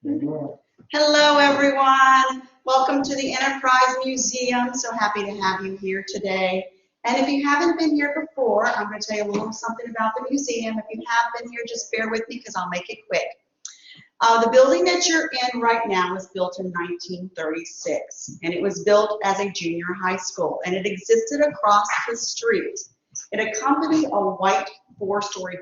Hello, everyone. Welcome to the Enterprise Museum. So happy to have you here today. And if you haven't been here before, I'm going to tell you a little something about the museum. If you have been here, just bear with me because I'll make it quick. The building that you're in right now was built in 1936, and it was built as a junior high school, and it existed across the street. It accompanied a white two-story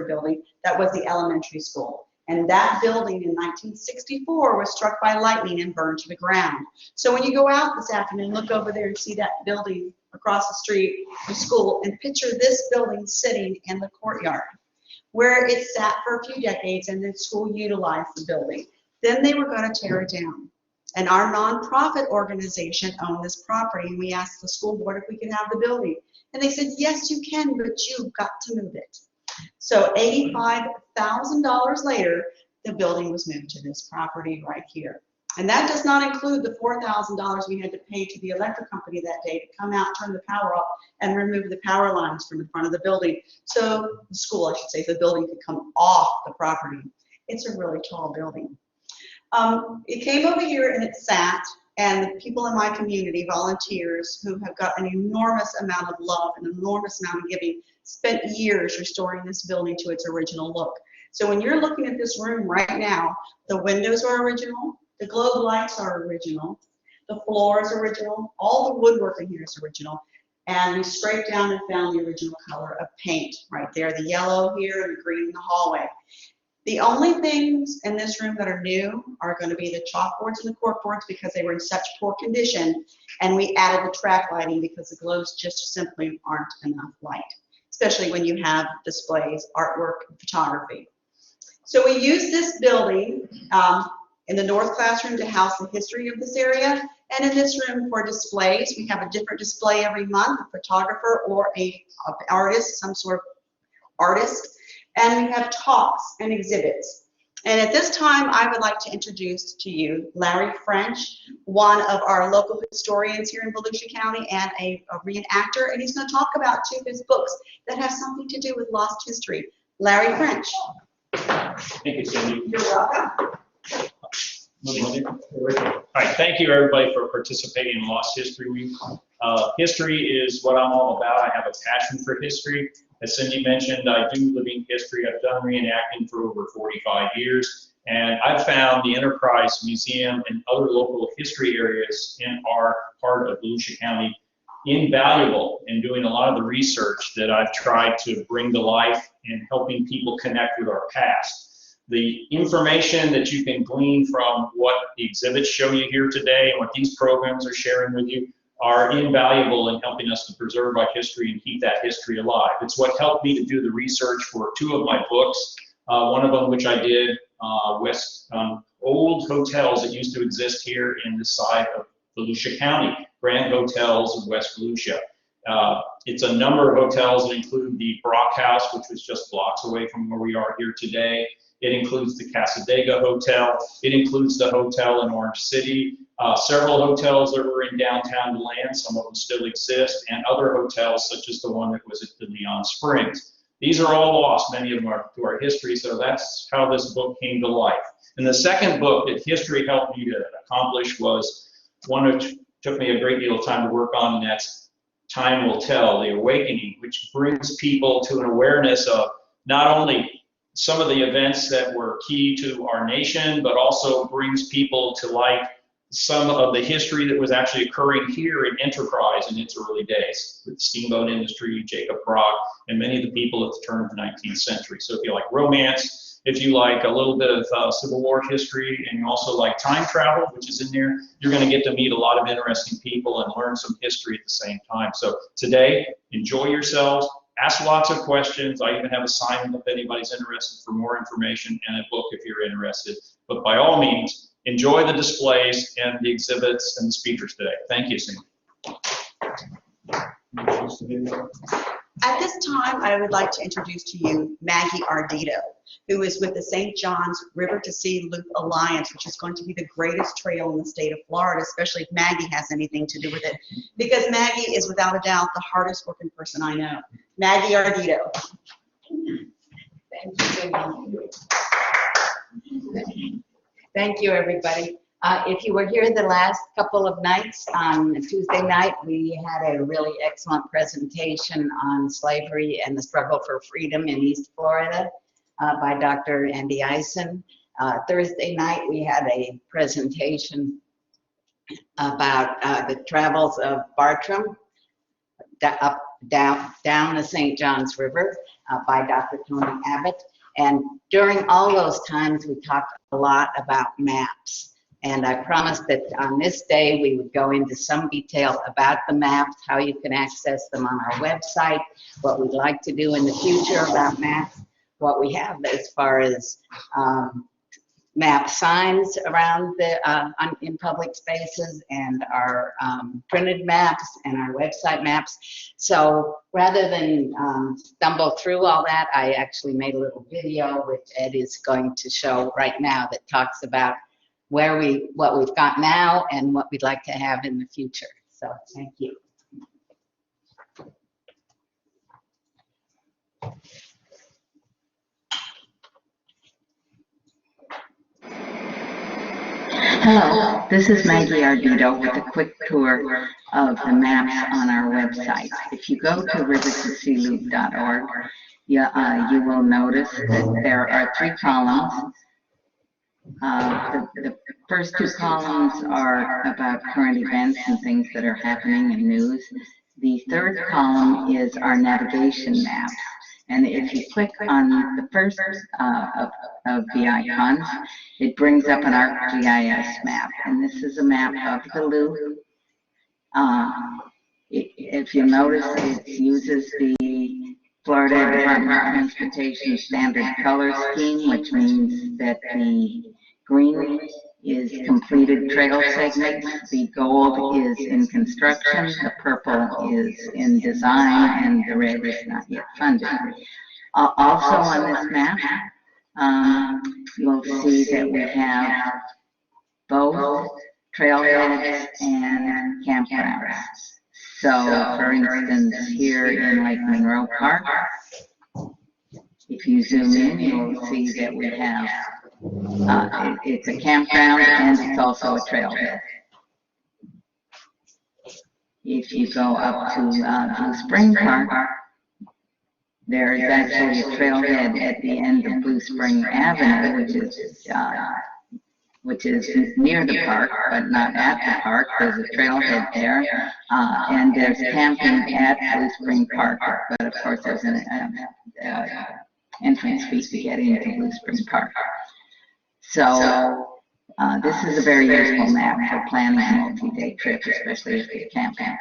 building that was the elementary school. And that building in 1964 was struck by lightning and burned to the ground. So when you go out this afternoon, look over there and see that building across the street, the school, and picture this building sitting in the courtyard, where it sat for a few decades and the school utilized the building. Then they were going to tear it down. And our nonprofit organization owned this property, and we asked the school board if we could have the building. And they said, yes, you can, but you've got to move it. So $85,000 later, the building was moved to this property right here. And that does not include the $4,000 we had to pay to the electric company that day to come out, turn the power off, and remove the power lines from the front of the building. So the school, I should say, the building could come off the property. It's a really tall building. It came over here and it sat, and the people in my community, volunteers who have got an enormous amount of love, an enormous amount of giving, spent years restoring this building to its original look. So when you're looking at this room right now, the windows are original, the globe lights are original, the floor is original, all the woodwork in here is original, and we scraped down and found the original color of paint right there, the yellow here and the green in the hallway. The only things in this room that are new are going to be the chalkboards and the corkboards because they were in such poor condition, and we added the track lighting because the globes just simply aren't enough light, especially when you have displays, artwork, and photography. So we use this building in the North Classroom to house the history of this area, and in this room for displays. We have a different display every month, a photographer or an artist, some sort of artist. And we have talks and exhibits. And at this time, I would like to introduce to you Larry French, one of our local historians here in Volusia County and a reenactor, and he's going to talk about two of his books that have something to do with lost history. Larry French. Thank you, Cindy. You're welcome. All right, thank you everybody for participating in Lost History Week. History is what I'm all about. I have a passion for history. As Cindy mentioned, I do living history. I've done reenacting for over 45 years, and I've found the Enterprise Museum and other local history areas in our part of Volusia County invaluable in doing a lot of the research that I've tried to bring to life and helping people connect with our past. The information that you can glean from what the exhibits show you here today and what these programs are sharing with you are invaluable in helping us to preserve our history and keep that history alive. It's what helped me to do the research for two of my books. One of them, which I did, old hotels that used to exist here in the side of Volusia County, Grand Hotels of West Volusia. It's a number of hotels that include the Brock House, which was just blocks away from where we are here today. It includes the Casadega Hotel. It includes the hotel in Orange City. Several hotels that were in downtown DeLand, some of them still exist, and other hotels such as the one that was at the Leon Springs. These are all lost, many of them are to our history, so that's how this book came to life. And the second book that history helped me to accomplish was one which took me a great deal of time to work on, and that's Time Will Tell, The Awakening, which brings people to an awareness of not only some of the events that were key to our nation, but also brings people to light some of the history that was actually occurring here in Enterprise in its early days with the steamboat industry, Jacob Brock, and many of the people at the turn of the 19th century. So if you like romance, if you like a little bit of Civil War history, and you also like time travel, which is in there, you're going to get to meet a lot of interesting people and learn some history at the same time. So today, enjoy yourselves, ask lots of questions. I even have a sign-up if anybody's interested for more information, and a book if you're interested. But by all means, enjoy the displays and the exhibits and the speakers today. Thank you, Cindy. At this time, I would like to introduce to you Maggie Ardito, who is with the St. John's River to Sea Loop Alliance, which is going to be the greatest trail in the state of Florida, especially if Maggie has anything to do with it, because Maggie is without a doubt the hardest working person I know. Maggie Ardito. Thank you. Thank you, everybody. If you were here the last couple of nights, on Tuesday night, we had a really excellent presentation on slavery and the struggle for freedom in East Florida by Dr. Andy Eisen. Thursday night, we had a presentation about the travels of Bartram down the St. Johns River by Dr. Tony Abbott. And during all those times, we talked a lot about maps. And I promised that on this day, we would go into some detail about the maps, how you can access them on our website, what we'd like to do in the future about maps, what we have as far as map signs around in public spaces, and our printed maps and our website maps. So rather than stumble through all that, I actually made a little video which Ed is going to show right now that talks about what we've got now and what we'd like to have in the future. So thank you. Hello, this is Maggie Ardito with a quick tour of the maps on our website. If you go to rivertosealoop.org, you will notice that there are 3 columns. The first 2 columns are about current events and things that are happening in news. The third column is our navigation maps. And if you click on the first of the icons, it brings up an ArcGIS map. And this is a map of the loop. If you notice, it uses the Florida Department of Transportation standard color scheme, which means that the green is completed trail segments, the gold is in construction, the purple is in design, and the red is not yet funded. Also on this map, you'll see that we have both trailheads and campgrounds. So, for instance, here in Lake Monroe Park, if you zoom in, you'll see that we have, it's a campground and it's also a trailhead. If you go up to Blue Spring Park, there is actually a trailhead at the end of Blue Spring Avenue, which is near the park, but not at the park. There's a trailhead there, and there's camping at Blue Spring Park, but of course there's an entrance fee to get into Blue Spring Park. So this is a very useful map for planning a multi-day trip, especially if you're camping.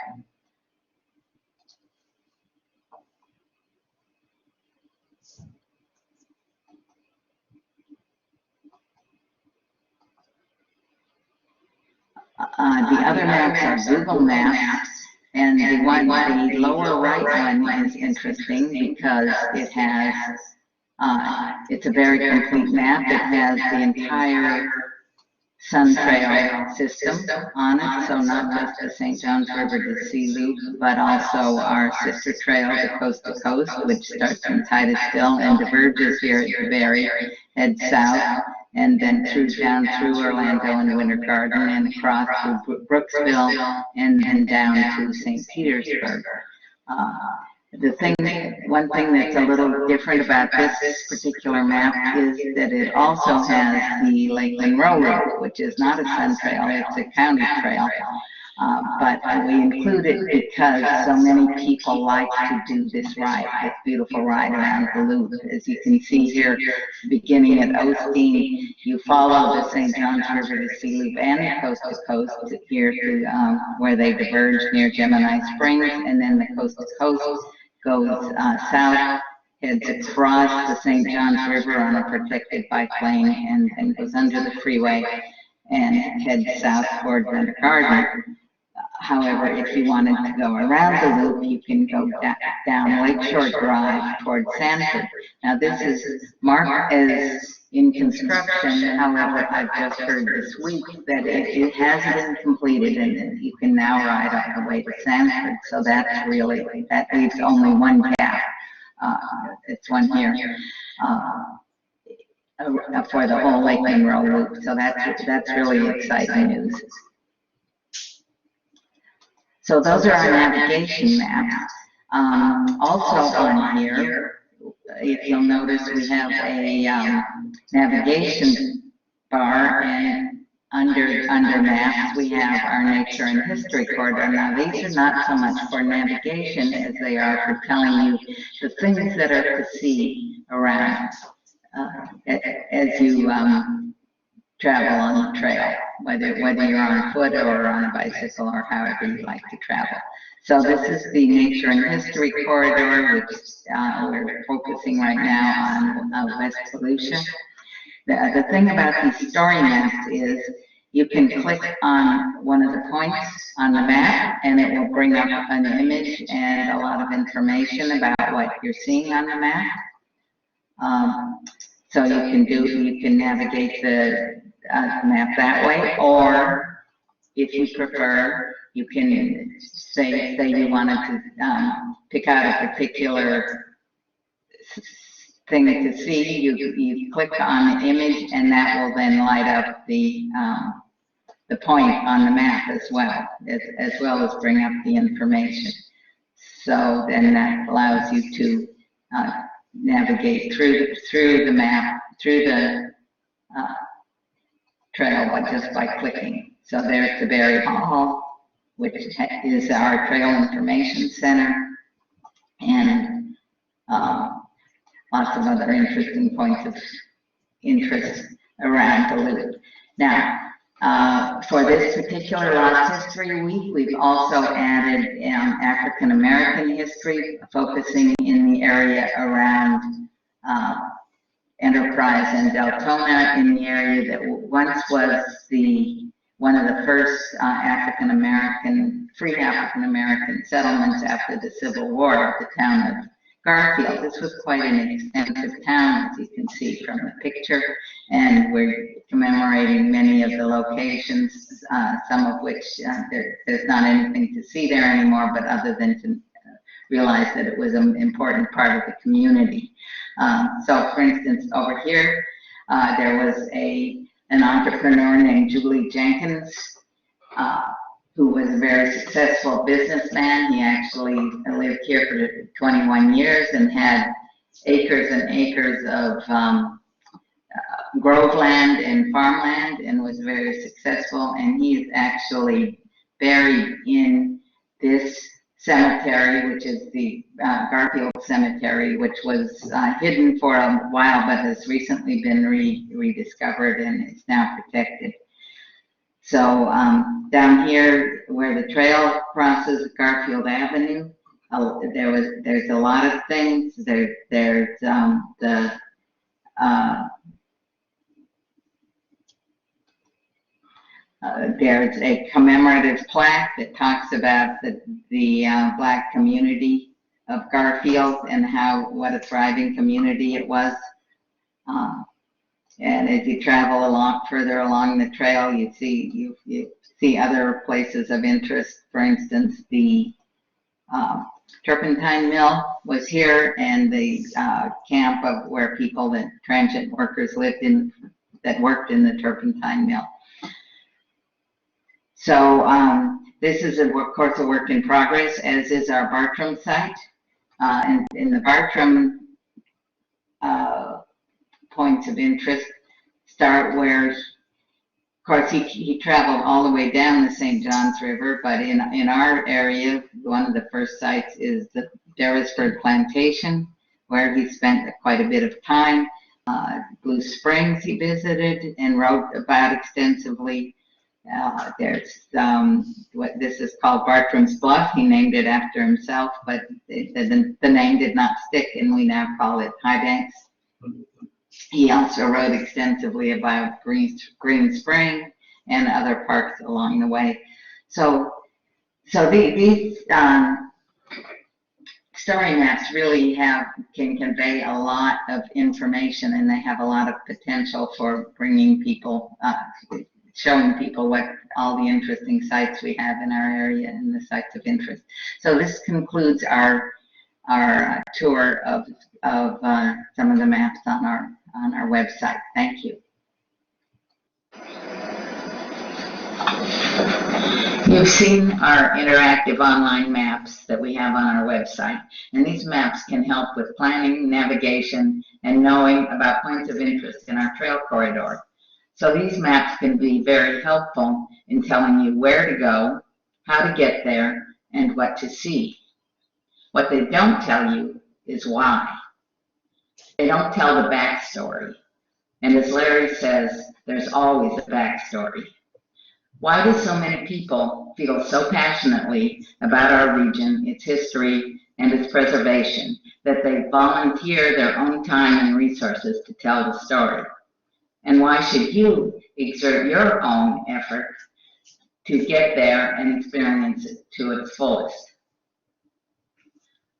The other maps are Google Maps, and the lower right one is interesting because it has, it's a very complete map. It has the entire Sun Trail system on it, so not just the St. Johns River to Sea Loop, but also our sister trail, the Coast to Coast, which starts in Titusville and diverges here at the Berry, heads south, and then down through Orlando and Winter Garden and across through Brooksville and then down to St. Petersburg. One thing that's a little different about this particular map is that it also has the Lake Monroe route, which is not a Sun Trail, it's a county trail. But we include it because so many people like to do this ride, this beautiful ride around the loop. As you can see here, beginning at Osteen, you follow the St. Johns River to Sea Loop and the Coast to Coast here to where they diverge near Gemini Springs, and then the Coast to Coast goes south, heads across the St. Johns River on a protected bike lane, and goes under the freeway and heads south toward Winter Garden. However, if you wanted to go around the loop, you can go down Lakeshore Drive toward Sanford. Now, this is marked as in construction. However, I've just heard this week that it has been completed and you can now ride all the way to Sanford. So that leaves only one gap. It's one here. for the whole Lake Monroe loop. So that's really exciting news. So those are our navigation maps. Also on here, if you'll notice, we have a navigation bar, and under maps we have our nature and history corridor. Now these are not so much for navigation as they are for telling you the things that are to see around as you travel on the trail, whether you're on foot or on a bicycle or however you like to travel. So this is the Nature and History Corridor, which we're focusing right now on West Volusia. The thing about these story maps is you can click on one of the points on the map and it will bring up an image and a lot of information about what you're seeing on the map. So you can navigate the map that way, or if you prefer, you can say you wanted to pick out a particular thing to see. You click on the image, and that will then light up the point on the map as well as bring up the information. So then that allows you to navigate through the map, through the trail just by clicking. So there's the Berry Hall, which is our trail information center, and lots of other interesting points of interest around the loop. Now, for this particular Lost History Week, we've also added African American history, focusing in the area around Enterprise and Deltona, in the area that once was one of the first free African American settlements after the Civil War, the town of Garfield. This was quite an extensive town, as you can see from the picture, and we're commemorating many of the locations, some of which there's not anything to see there anymore, but other than to realize that it was an important part of the community. So for instance, over here, there was an entrepreneur named Julie Jenkins, who was a very successful businessman. He actually lived here for 21 years and had acres and acres of grove land and farmland, and was very successful. And he is actually buried in this cemetery, which is the Garfield Cemetery, which was hidden for a while, but has recently been rediscovered and is now protected. So down here, where the trail crosses Garfield Avenue, there's a lot of things. There's a commemorative plaque that talks about the Black community of Garfield and what a thriving community it was. And as you travel further along the trail, you see other places of interest. For instance, the turpentine mill was here, and the camp of where transient workers lived that worked in the turpentine mill. So this is, of course, a work in progress, as is our Bartram site. And in the Bartram points of interest start where, of course, he traveled all the way down the St. Johns River, but in our area, one of the first sites is the Darisford Plantation, where he spent quite a bit of time. Blue Springs he visited and wrote about extensively. There's this is called Bartram's Bluff. He named it after himself, but the name did not stick, and we now call it High Banks. He also wrote extensively about Green Spring and other parks along the way. So these story maps really can convey a lot of information, and they have a lot of potential for bringing people, showing people what all the interesting sites we have in our area and the sites of interest. So this concludes our tour of some of the maps on on our website. Thank you. You've seen our interactive online maps that we have on our website, and these maps can help with planning, navigation, and knowing about points of interest in our trail corridor. So these maps can be very helpful in telling you where to go, how to get there, and what to see. What they don't tell you is why. They don't tell the backstory. And as Larry says, there's always a backstory. Why do so many people feel so passionately about our region, its history, and its preservation that they volunteer their own time and resources to tell the story? And why should you exert your own effort to get there and experience it to its fullest?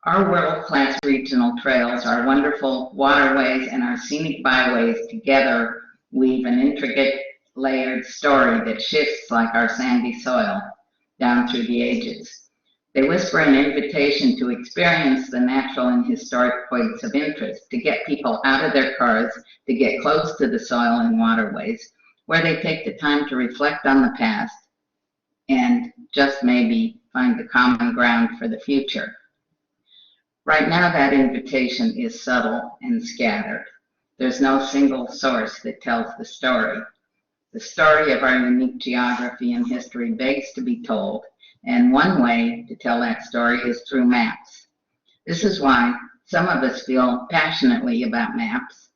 Our world-class regional trails, our wonderful waterways, and our scenic byways together weave an intricate, layered story that shifts like our sandy soil down through the ages. They whisper an invitation to experience the natural and historic points of interest, to get people out of their cars, to get close to the soil and waterways, where they take the time to reflect on the past and just maybe find the common ground for the future. Right now, that invitation is subtle and scattered. There's no single source that tells the story. The story of our unique geography and history begs to be told, and one way to tell that story is through maps. This is why some of us feel passionately about maps,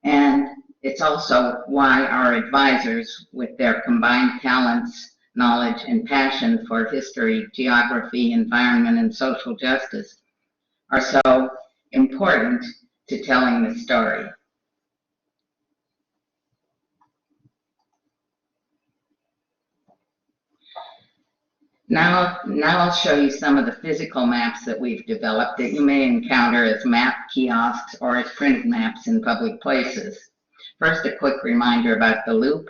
and it's also why our advisors, with their combined talents, knowledge, and passion for history, geography, environment, and social justice, are so important to telling the story. Now I'll show you some of the physical maps that we've developed that you may encounter as map kiosks or as printed maps in public places. First, a quick reminder about the loop,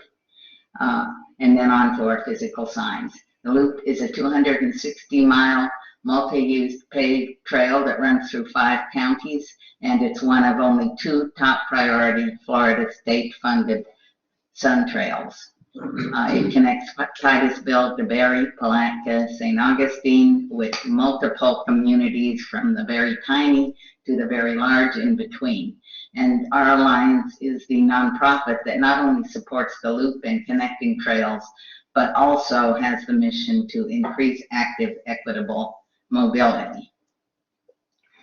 and then on to our physical signs. The loop is a 260-mile multi-use paved trail that runs through 5 counties, and it's one of only 2 top priority Florida state-funded sun trails. It connects Titusville, DeBary, Palatka, St. Augustine with multiple communities from the very tiny to the very large in between. And our alliance is the nonprofit that not only supports the loop and connecting trails, but also has the mission to increase active, equitable mobility.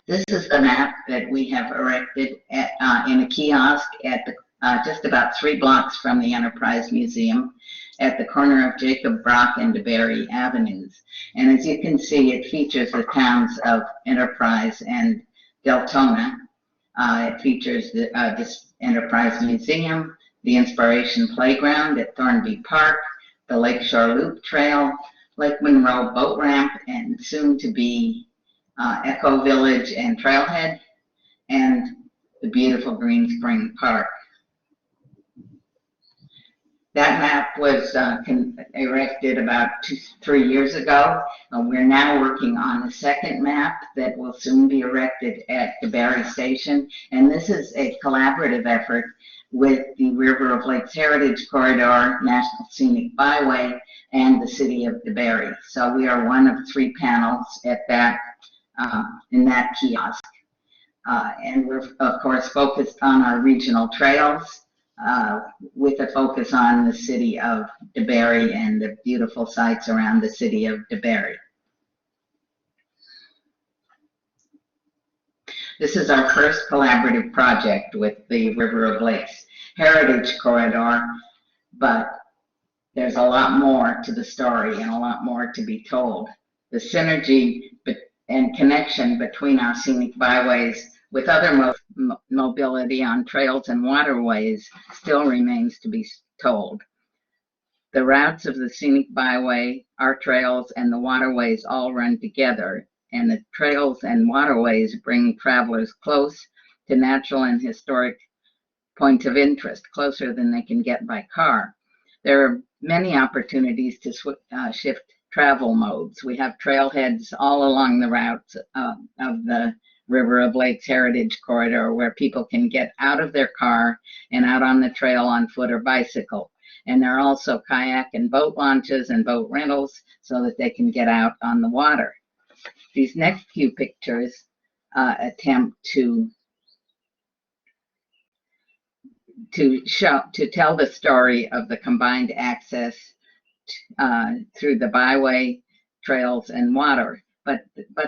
This is the map that we have erected at, in a kiosk at the just about 3 blocks from the Enterprise Museum at the corner of Jacob Brock and DeBary Avenues. And as you can see, it features the towns of Enterprise and Deltona. It features this Enterprise Museum, the Inspiration Playground at Thornby Park, the Lakeshore Loop Trail, Lake Monroe Boat Ramp, and soon to be Echo Village and Trailhead, and the beautiful Green Spring Park. That map was erected about 3 years ago. We're now working on a second map that will soon be erected at DeBary Station. And this is a collaborative effort with the River of Lakes Heritage Corridor, National Scenic Byway, and the City of DeBary. So we are one of 3 panels at that, in that kiosk. And we're, of course, focused on our regional trails, with a focus on the city of DeBary and the beautiful sites around the city of DeBary. This is our first collaborative project with the River of Lakes Heritage Corridor, but there's a lot more to the story and a lot more to be told. The synergy and connection between our scenic byways with other mobility on trails and waterways still remains to be told. The routes of the scenic byway, our trails, and the waterways all run together, and the trails and waterways bring travelers close to natural and historic points of interest, closer than they can get by car. There are many opportunities to shift travel modes. We have trailheads all along the routes of the River of Lakes Heritage Corridor, where people can get out of their car and out on the trail on foot or bicycle. And there are also kayak and boat launches and boat rentals so that they can get out on the water. These next few pictures attempt to tell the story of the combined access through the byway, trails, and water. But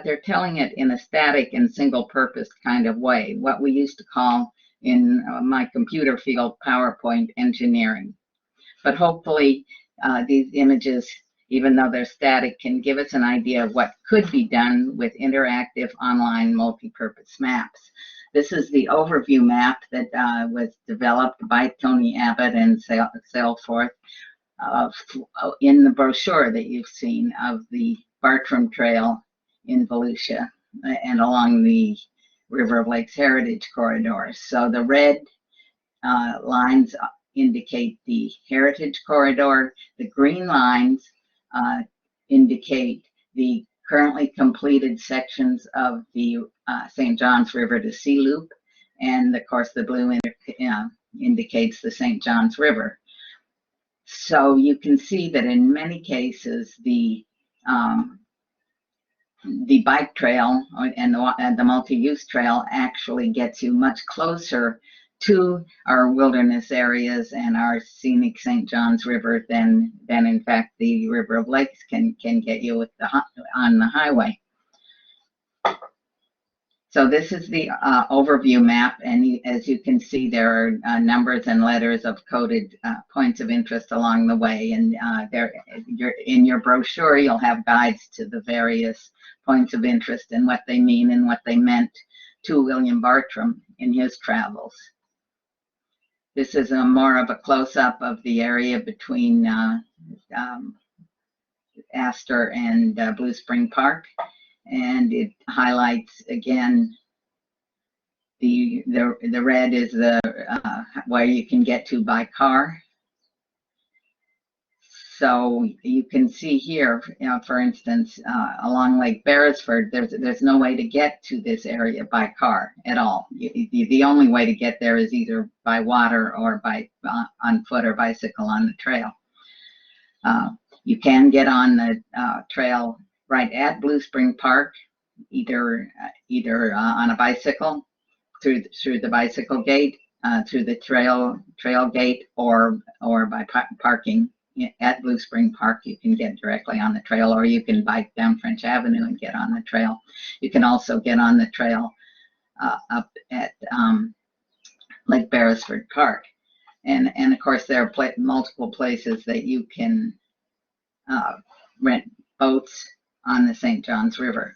they're telling it in a static and single-purpose kind of way, what we used to call in my computer field PowerPoint engineering. But hopefully these images, even though they're static, can give us an idea of what could be done with interactive online multi-purpose maps. This is the overview map that was developed by Tony Abbott and Salesforth in the brochure that you've seen of the Bartram Trail in Volusia and along the River of Lakes Heritage Corridor. So the red lines indicate the Heritage Corridor. The green lines indicate the currently completed sections of the St. Johns River to Sea Loop, and of course the blue indicates the St. Johns River. So you can see that in many cases the bike trail and the multi-use trail actually gets you much closer to our wilderness areas and our scenic St. Johns River than in fact the River of Lakes can get you with on the highway. So this is the overview map, and as you can see, there are numbers and letters of coded points of interest along the way, and in your brochure you'll have guides to the various points of interest and what they mean and what they meant to William Bartram in his travels. This is more of a close-up of the area between Astor and Blue Spring Park, and it highlights again the red is the where you can get to by car. So you can see here, for instance, along Lake Beresford, there's no way to get to this area by car at all. The only way to get there is either by water or by on foot or bicycle on the trail. You can get on the trail right at Blue Spring Park, either on a bicycle through the bicycle gate, through the trail gate, or by parking at Blue Spring Park. You can get directly on the trail, or you can bike down French Avenue and get on the trail. You can also get on the trail up at Lake Beresford Park, and of course there are multiple places that you can rent boats on the St. Johns River.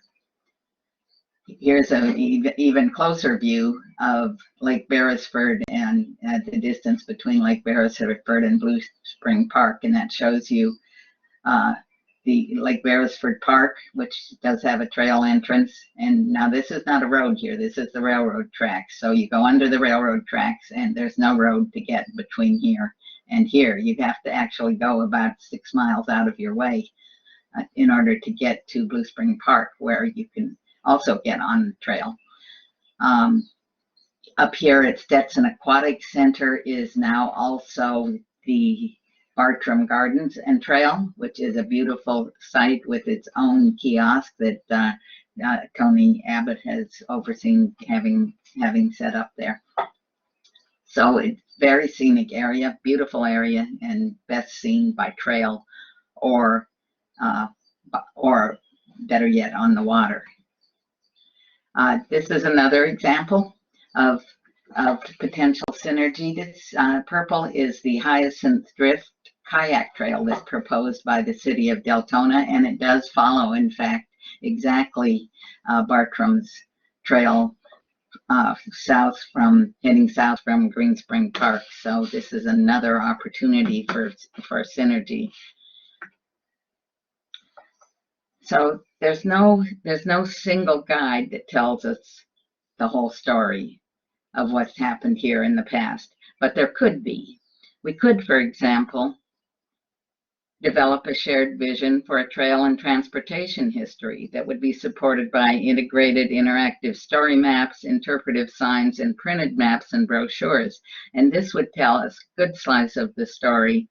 Here's an even closer view of Lake Beresford and the distance between Lake Beresford and Blue Spring Park, and that shows you the Lake Beresford Park, which does have a trail entrance. And now this is not a road here, this is the railroad tracks. So you go under the railroad tracks and there's no road to get between here and here. You have to actually go about 6 miles out of your way in order to get to Blue Spring Park, where you can also get on the trail. Up here at Stetson Aquatic Center is now also the Bartram Gardens and Trail, which is a beautiful site with its own kiosk that Tony Abbott has overseen having set up there. So it's very scenic area, beautiful area, and best seen by trail or better yet on the water. This is another example of potential synergy. This purple is the Hyacinth Drift kayak trail that's proposed by the city of Deltona, and it does follow, in fact, exactly Bartram's trail heading south from Green Spring Park. So this is another opportunity for synergy. So there's no single guide that tells us the whole story of what's happened here in the past, but there could be. We could, for example, develop a shared vision for a trail and transportation history that would be supported by integrated interactive story maps, interpretive signs, and printed maps and brochures. And this would tell us a good slice of the story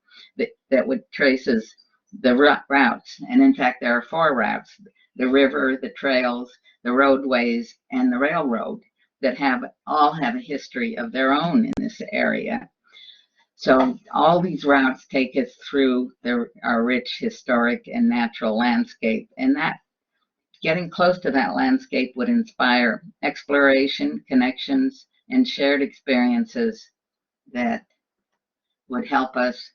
that would traces the routes. And in fact, there are 4 routes: the river, the trails, the roadways, and the railroad that all have a history of their own in this area. So all these routes take us through our rich historic and natural landscape, and that getting close to that landscape would inspire exploration, connections, and shared experiences that would help us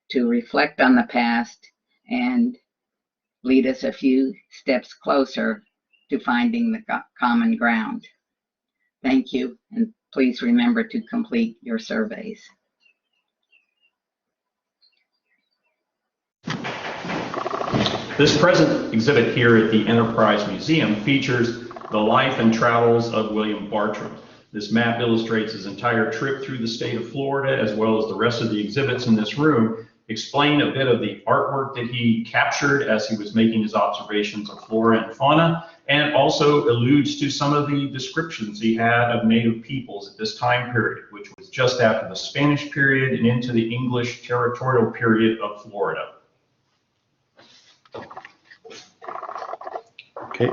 to reflect on the past and lead us a few steps closer to finding the common ground. Thank you, and please remember to complete your surveys. This present exhibit here at the Enterprise Museum features the life and travels of William Bartram. This map illustrates his entire trip through the state of Florida, as well as the rest of the exhibits in this room explain a bit of the artwork that he captured as he was making his observations of flora and fauna, and also alludes to some of the descriptions he had of native peoples at this time period, which was just after the Spanish period and into the English territorial period of Florida. Okay.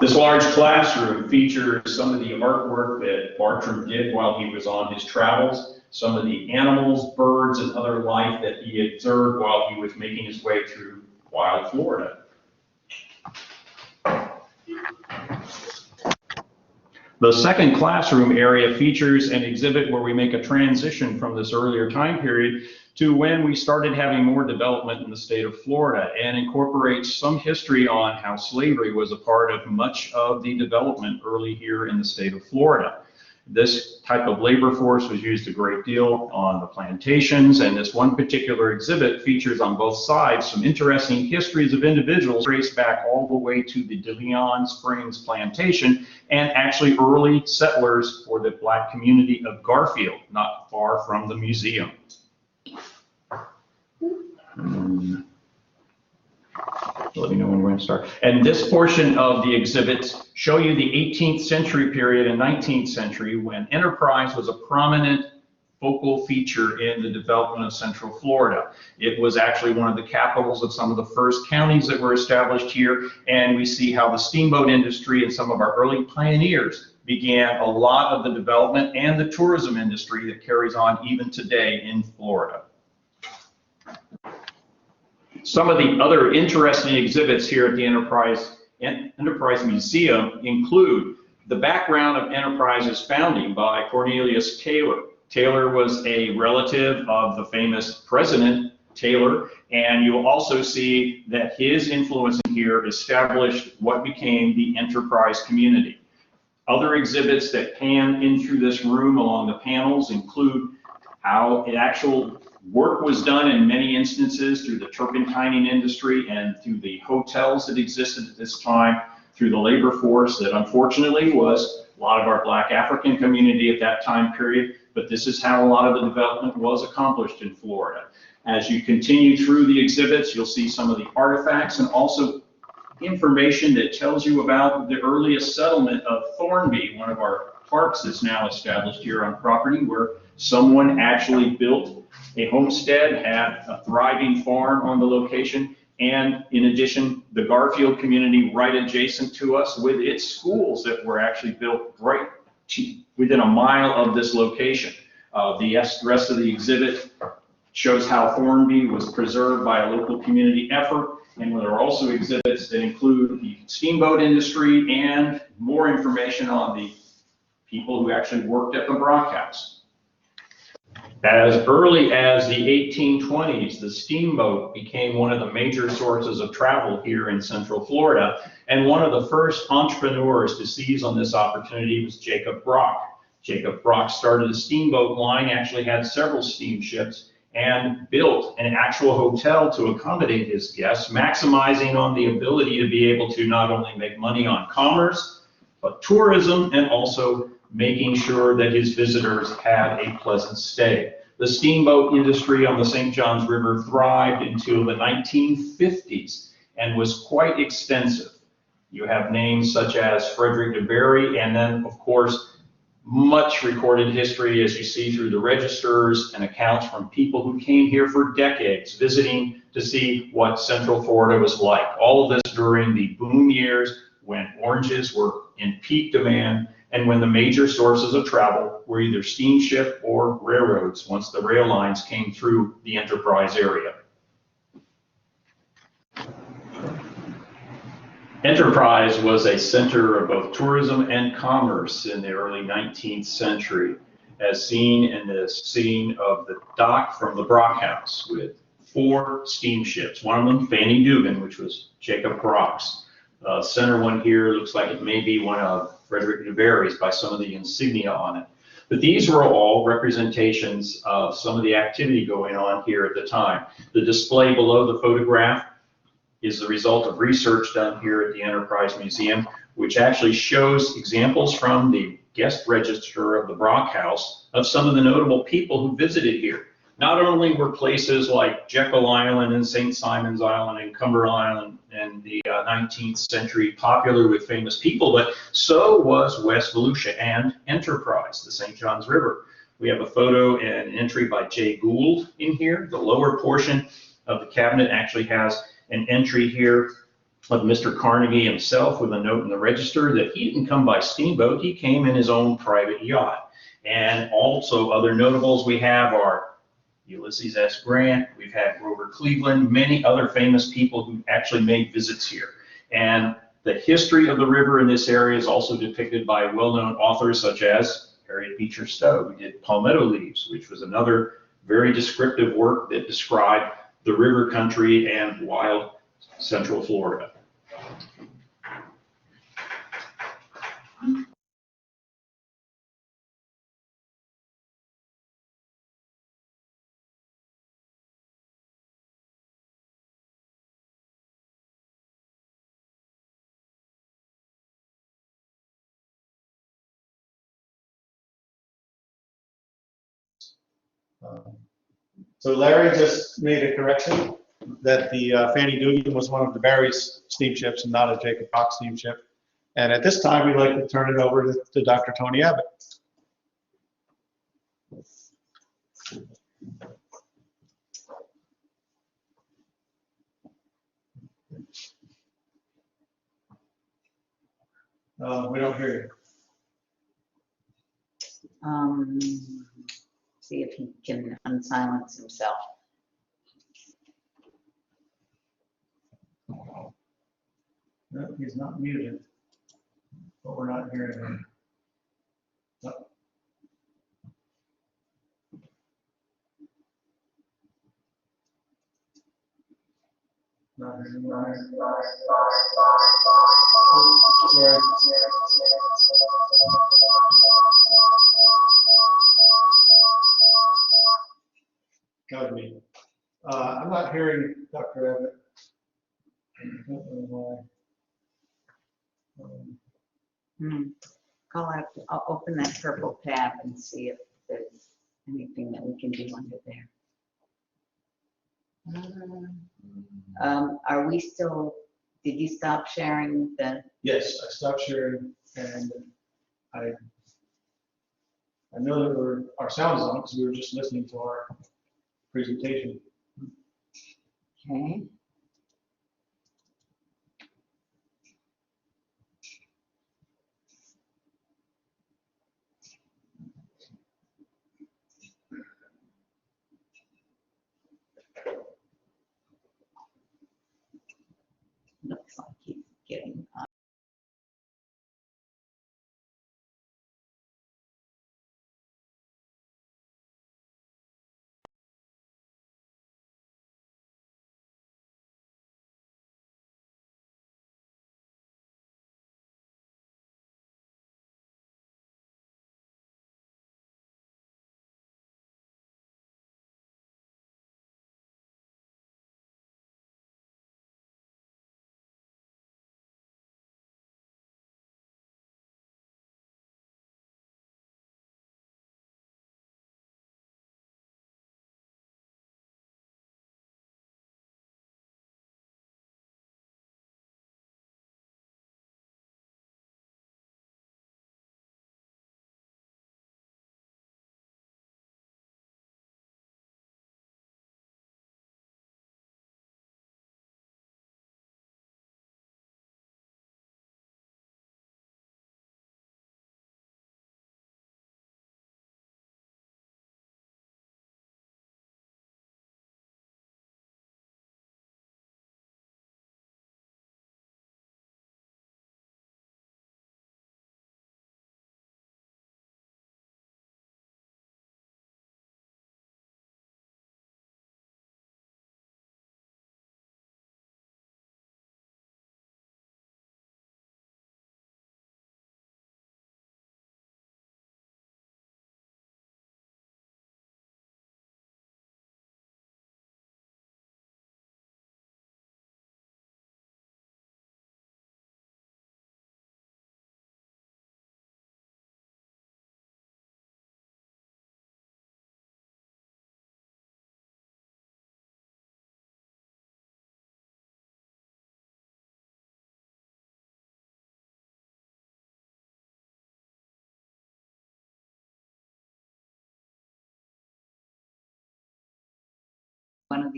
This large classroom features some of the artwork that Bartram did while he was on his travels, some of the animals, birds, and other life that he observed while he was making his way through wild Florida. The second classroom area features an exhibit where we make a transition from this earlier time period to when we started having more development in the state of Florida, and incorporates some history on how slavery was a part of much of the development early here in the state of Florida. This type of labor force was used a great deal on the plantations, and this one particular exhibit features on both sides some interesting histories of individuals traced back all the way to the De Leon Springs plantation, and actually early settlers for the Black community of Garfield, not far from the museum. Let me know when we're going to start. And this portion of the exhibits show you the 18th century period and 19th century, when Enterprise was a prominent focal feature in the development of Central Florida. It was actually one of the capitals of some of the first counties that were established here, and we see how the steamboat industry and some of our early pioneers began a lot of the development, and the tourism industry that carries on even today in Florida. Some of the other interesting exhibits here at the Enterprise Museum include the background of Enterprise's founding by Cornelius Taylor. Taylor was a relative of the famous President Taylor, and you'll also see that his influence in here established what became the Enterprise community. Other exhibits that pan in through this room along the panels include how actual work was done in many instances through the turpentining industry and through the hotels that existed at this time, through the labor force that unfortunately was a lot of our Black African community at that time period, but this is how a lot of the development was accomplished in Florida. As you continue through the exhibits, you'll see some of the artifacts and also information that tells you about the earliest settlement of Thornby, one of our parks that's now established here on property, where someone actually built a homestead, had a thriving farm on the location, and in addition, the Garfield community right adjacent to us with its schools that were actually built right within a mile of this location. The rest of the exhibit shows how Thornby was preserved by a local community effort, and there are also exhibits that include the steamboat industry and more information on the people who actually worked at the Brock House. As early as the 1820s, the steamboat became one of the major sources of travel here in Central Florida, and one of the first entrepreneurs to seize on this opportunity was Jacob Brock. Jacob Brock started a steamboat line, actually had several steamships, and built an actual hotel to accommodate his guests, maximizing on the ability to be able to not only make money on commerce, but tourism, and also making sure that his visitors had a pleasant stay. The steamboat industry on the St. Johns River thrived until the 1950s and was quite extensive. You have names such as Frederick de Berry, and then, of course, much recorded history, as you see through the registers and accounts from people who came here for decades, visiting to see what Central Florida was like. All of this during the boom years when oranges were in peak demand and when the major sources of travel were either steamship or railroads once the rail lines came through the Enterprise area. Enterprise was a center of both tourism and commerce in the early 19th century, as seen in the scene of the dock from the Brock House with 4 steamships, one of them Fanny Dugan, which was Jacob Brock's. Center one here looks like it may be one of Frederick de Berry's by some of the insignia on it. But these were all representations of some of the activity going on here at the time. The display below the photograph is the result of research done here at the Enterprise Museum, which actually shows examples from the guest register of the Brock House of some of the notable people who visited here. Not only were places like Jekyll Island and St. Simon's Island and Cumberland Island in the 19th century popular with famous people, but so was West Volusia and Enterprise, the St. Johns River. We have a photo and an entry by Jay Gould in here. The lower portion of the cabinet actually has an entry here of Mr. Carnegie himself with a note in the register that he didn't come by steamboat, he came in his own private yacht. And also other notables we have are Ulysses S. Grant, we've had Grover Cleveland, many other famous people who actually made visits here. And the history of the river in this area is also depicted by well-known authors such as Harriet Beecher Stowe, who did Palmetto Leaves, which was another very descriptive work that described the river country and wild Central Florida. So Larry just made a correction that the Fanny Dugan was one of the Berry's steamships and not a Jacob Brock steamship. And at this time, we'd like to turn it over to Dr. Tony Abbott. We don't hear you. See if he can unsilence himself. No, he's not muted, but we're not hearing him. No. Not hearing him. Sorry. Got me. I'm not hearing Dr. Abbott. I don't know why. I'll open that purple tab and see if there's anything that we can do under there. Are we still, did you stop sharing the? Yes, I stopped sharing, and I know that our sound is on because we were just listening to our presentation. Okay. Looks like he's getting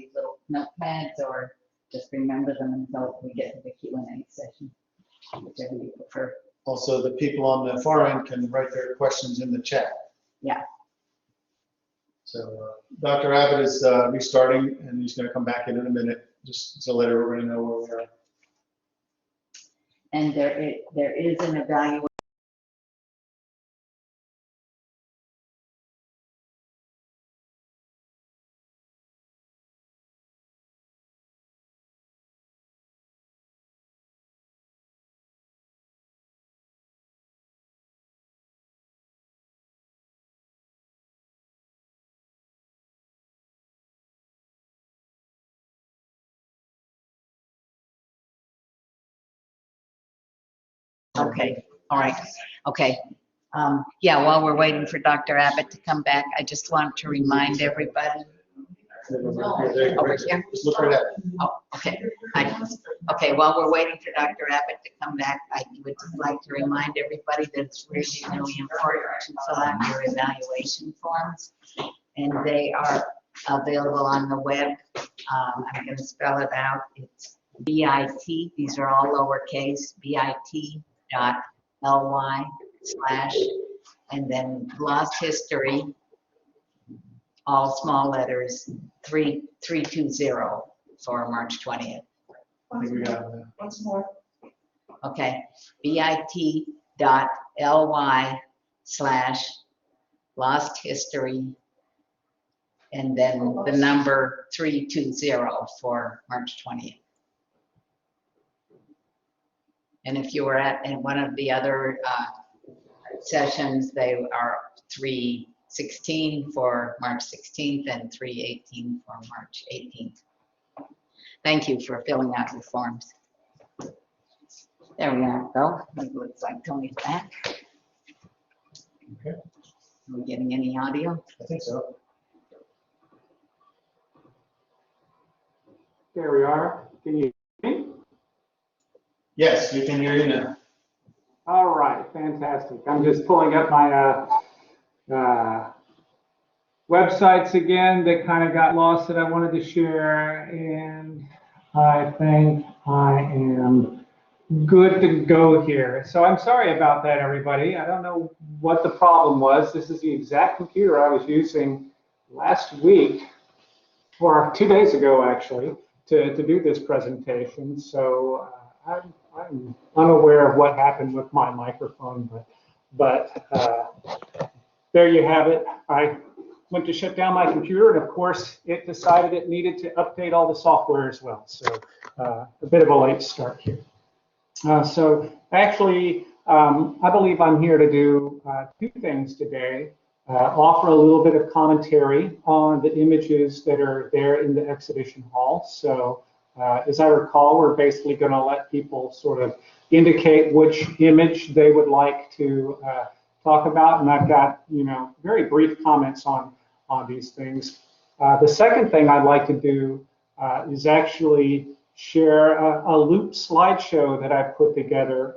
these little notepads, or just remember them until we get to the Q&A session, whichever you prefer. Also, the people on the far end can write their questions in the chat. Yeah. So Dr. Abbott is restarting, and he's going to come back in a minute, just to let everybody know where we are. And there is an evaluation. Okay, all right, okay. Yeah, while we're waiting for Dr. Abbott to come back, I just want to remind everybody. Over here? Just look right at it. Oh, okay. Okay, while we're waiting for Dr. Abbott to come back, I would just like to remind everybody that it's really, really important to fill out your evaluation forms. And they are available on the web. I'm going to spell it out. It's BIT, these are all lowercase, bit.ly/ and then lost history, all small letters, 320 for March 20th. I think we got it. Once more. Okay, bit.ly/ lost history, and then the number 320 for March 20th. And if you were at one of the other sessions, they are 316 for March 16th and 318 for March 18th. Thank you for filling out your forms. There we go. It looks like Tony's back. Okay. Are we getting any audio? I think so. There we are. Can you hear me? Yes, we can hear you now. All right, fantastic. I'm just pulling up my websites again that kind of got lost that I wanted to share, and I think I am good to go here. So I'm sorry about that, everybody. I don't know what the problem was. This is the exact computer I was using last week, or 2 days ago, actually, to do this presentation. So I'm unaware of what happened with my microphone, but there you have it. I went to shut down my computer, and of course, it decided it needed to update all the software as well. So a bit of a late start here. So actually, I believe I'm here to do 2 things today. Offer a little bit of commentary on the images that are there in the exhibition hall. So as I recall, we're basically going to let people sort of indicate which image they would like to talk about, and I've got, very brief comments on these things. The second thing I'd like to do is actually share a loop slideshow that I've put together,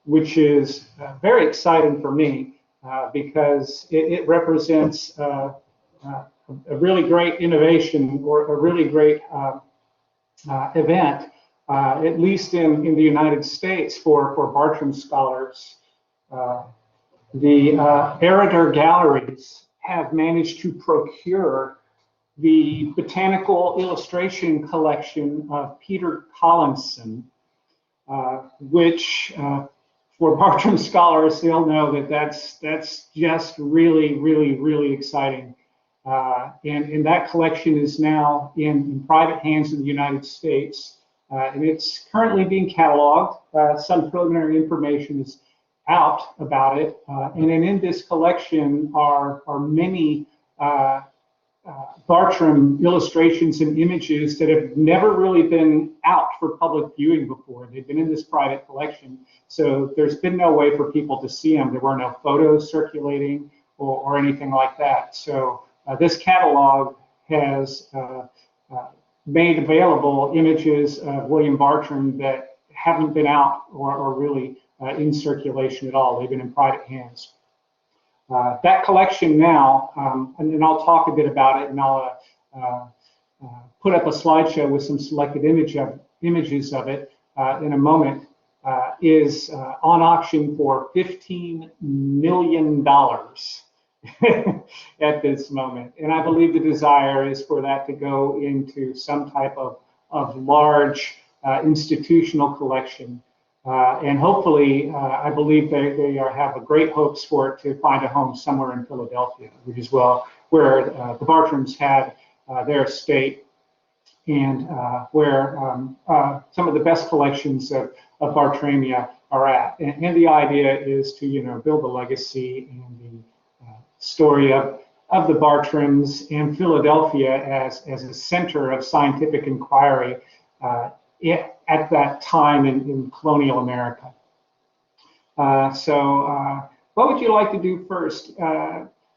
which is very exciting for me because it represents a really great innovation, or a really great event, at least in the United States for Bartram scholars. The Curator galleries have managed to procure the botanical illustration collection of Peter Collinson, which for Bartram scholars, they'll know that that's just really, really, really exciting. And that collection is now in private hands in the United States, and it's currently being cataloged. Some preliminary information is out about it, and then in this collection are many Bartram illustrations and images that have never really been out for public viewing before. They've been in this private collection, so there's been no way for people to see them. There were no photos circulating or anything like that. So this catalog has made available images of William Bartram that haven't been out or really in circulation at all. They've been in private hands. That collection now, and then I'll talk a bit about it, and I'll put up a slideshow with some selected images of it in a moment, is on auction for $15 million at this moment. And I believe the desire is for that to go into some type of large institutional collection. And hopefully, I believe they have a great hopes for it to find a home somewhere in Philadelphia, which is where the Bartrams had their estate, and where some of the best collections of Bartramia are at. And the idea is to, build a legacy and the story of the Bartrams and Philadelphia as a center of scientific inquiry at that time in colonial America. So what would you like to do first?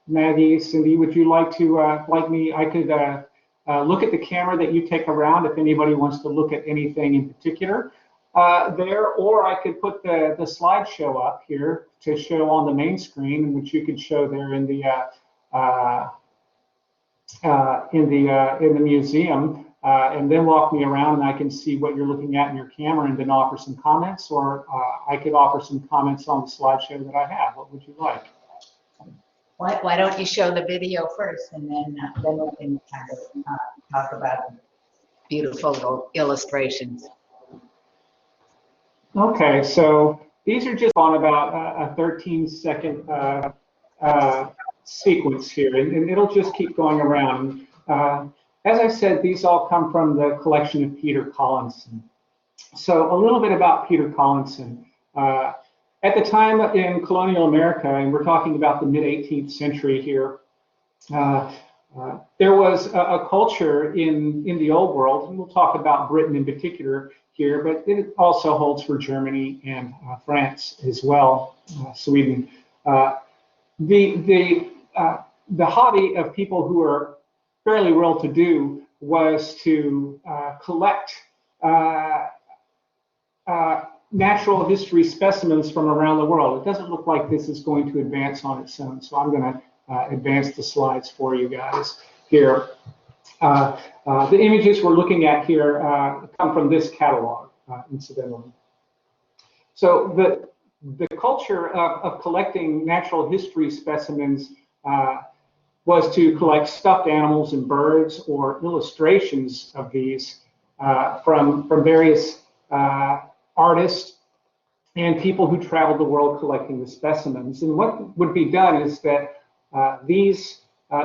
Maggie, Cindy, would you like to, like me, I could look at the camera that you take around if anybody wants to look at anything in particular there, or I could put the slideshow up here to show on the main screen, which you could show there in the museum, and then walk me around and I can see what you're looking at in your camera and then offer some comments, or I could offer some comments on the slideshow that I have. What would you like? Why don't you show the video first, and then we can kind of talk about beautiful little illustrations. Okay, so these are just on about a 13-second sequence here, and it'll just keep going around. As I said, these all come from the collection of Peter Collinson. So a little bit about Peter Collinson. At the time in colonial America, and we're talking about the mid-18th century here, there was a culture in the old world, and we'll talk about Britain in particular here, but it also holds for Germany and France as well, Sweden. The hobby of people who are fairly well-to-do was to collect natural history specimens from around the world. It doesn't look like this is going to advance on its own, so I'm going to advance the slides for you guys here. The images we're looking at here come from this catalog, incidentally. So the culture of collecting natural history specimens was to collect stuffed animals and birds or illustrations of these from various artists and people who traveled the world collecting the specimens. And what would be done is that these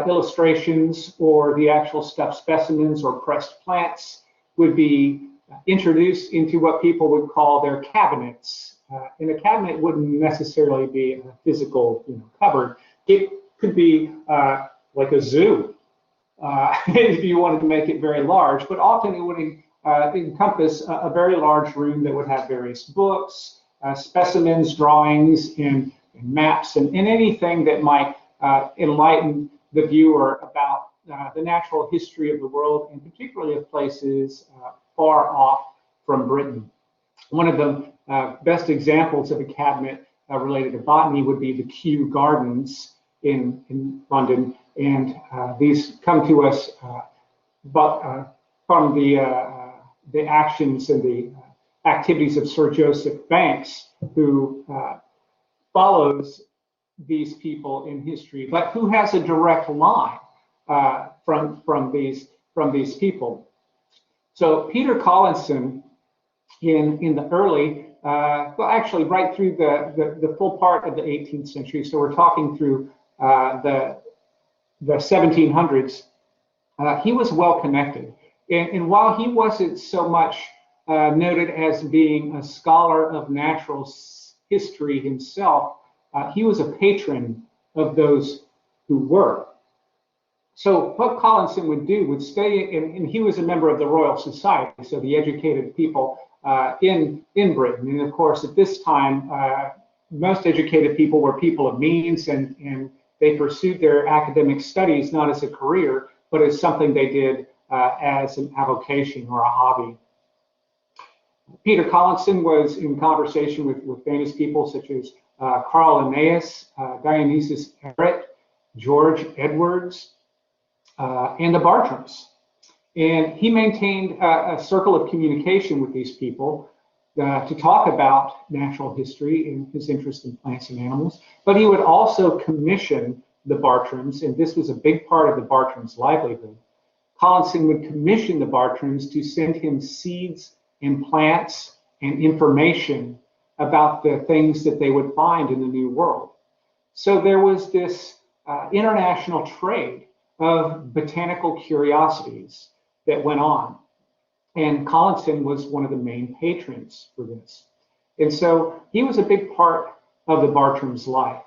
illustrations or the actual stuffed specimens or pressed plants would be introduced into what people would call their cabinets. And a cabinet wouldn't necessarily be a physical cupboard. It could be like a zoo if you wanted to make it very large, but often it would encompass a very large room that would have various books, specimens, drawings, and maps, and anything that might enlighten the viewer about the natural history of the world, and particularly of places far off from Britain. One of the best examples of a cabinet related to botany would be the Kew Gardens in London, and these come to us from the actions and the activities of Sir Joseph Banks, who follows these people in history, but who has a direct line from these people. So Peter Collinson, in the early, well, actually right through the full part of the 18th century, so we're talking through the 1700s, he was well connected. And while he wasn't so much noted as being a scholar of natural history himself, he was a patron of those who were. So what Collinson would do would stay, and he was a member of the Royal Society, so the educated people in Britain. And of course, at this time, most educated people were people of means, and they pursued their academic studies not as a career, but as something they did as an avocation or a hobby. Peter Collinson was in conversation with famous people such as Carl Linnaeus, Dionysius Erot, George Edwards, and the Bartrams. And he maintained a circle of communication with these people to talk about natural history and his interest in plants and animals. But he would also commission the Bartrams, and this was a big part of the Bartrams' livelihood. Collinson would commission the Bartrams to send him seeds and plants and information about the things that they would find in the New World. So there was this international trade of botanical curiosities that went on. And Collinson was one of the main patrons for this. And so he was a big part of the Bartram's life.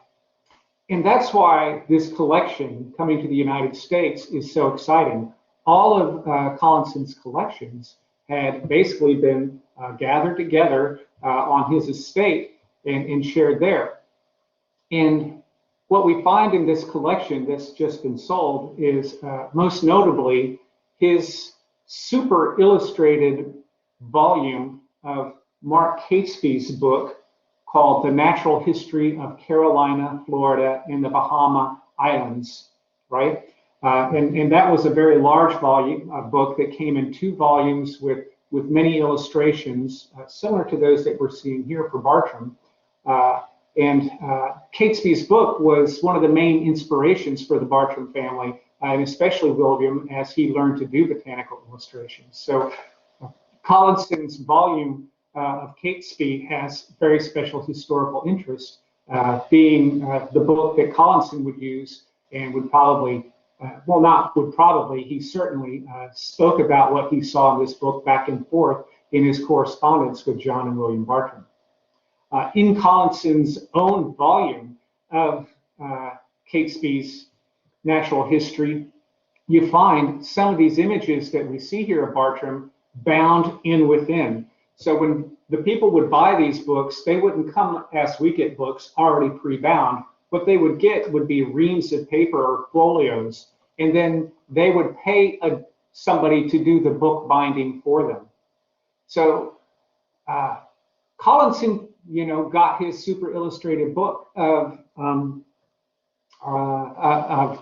And that's why this collection coming to the United States is so exciting. All of Collinson's collections had basically been gathered together on his estate and shared there. And what we find in this collection that's just been sold is most notably his super illustrated volume of Mark Catesby's book called The Natural History of Carolina, Florida, and the Bahama Islands, right? And that was a very large volume, a book that came in 2 volumes with many illustrations, similar to those that we're seeing here for Bartram. And Catesby's book was one of the main inspirations for the Bartram family, and especially William, as he learned to do botanical illustrations. So Collinson's volume of Catesby has very special historical interest, being the book that Collinson would use and would probably, well, not would probably, he certainly spoke about what he saw in this book back and forth in his correspondence with John and William Bartram. In Collinson's own volume of Catesby's natural history, you find some of these images that we see here of Bartram bound in within. So when the people would buy these books, they wouldn't come as we get books already pre-bound. What they would get would be reams of paper or folios, and then they would pay somebody to do the book binding for them. So Collinson, got his super illustrated book of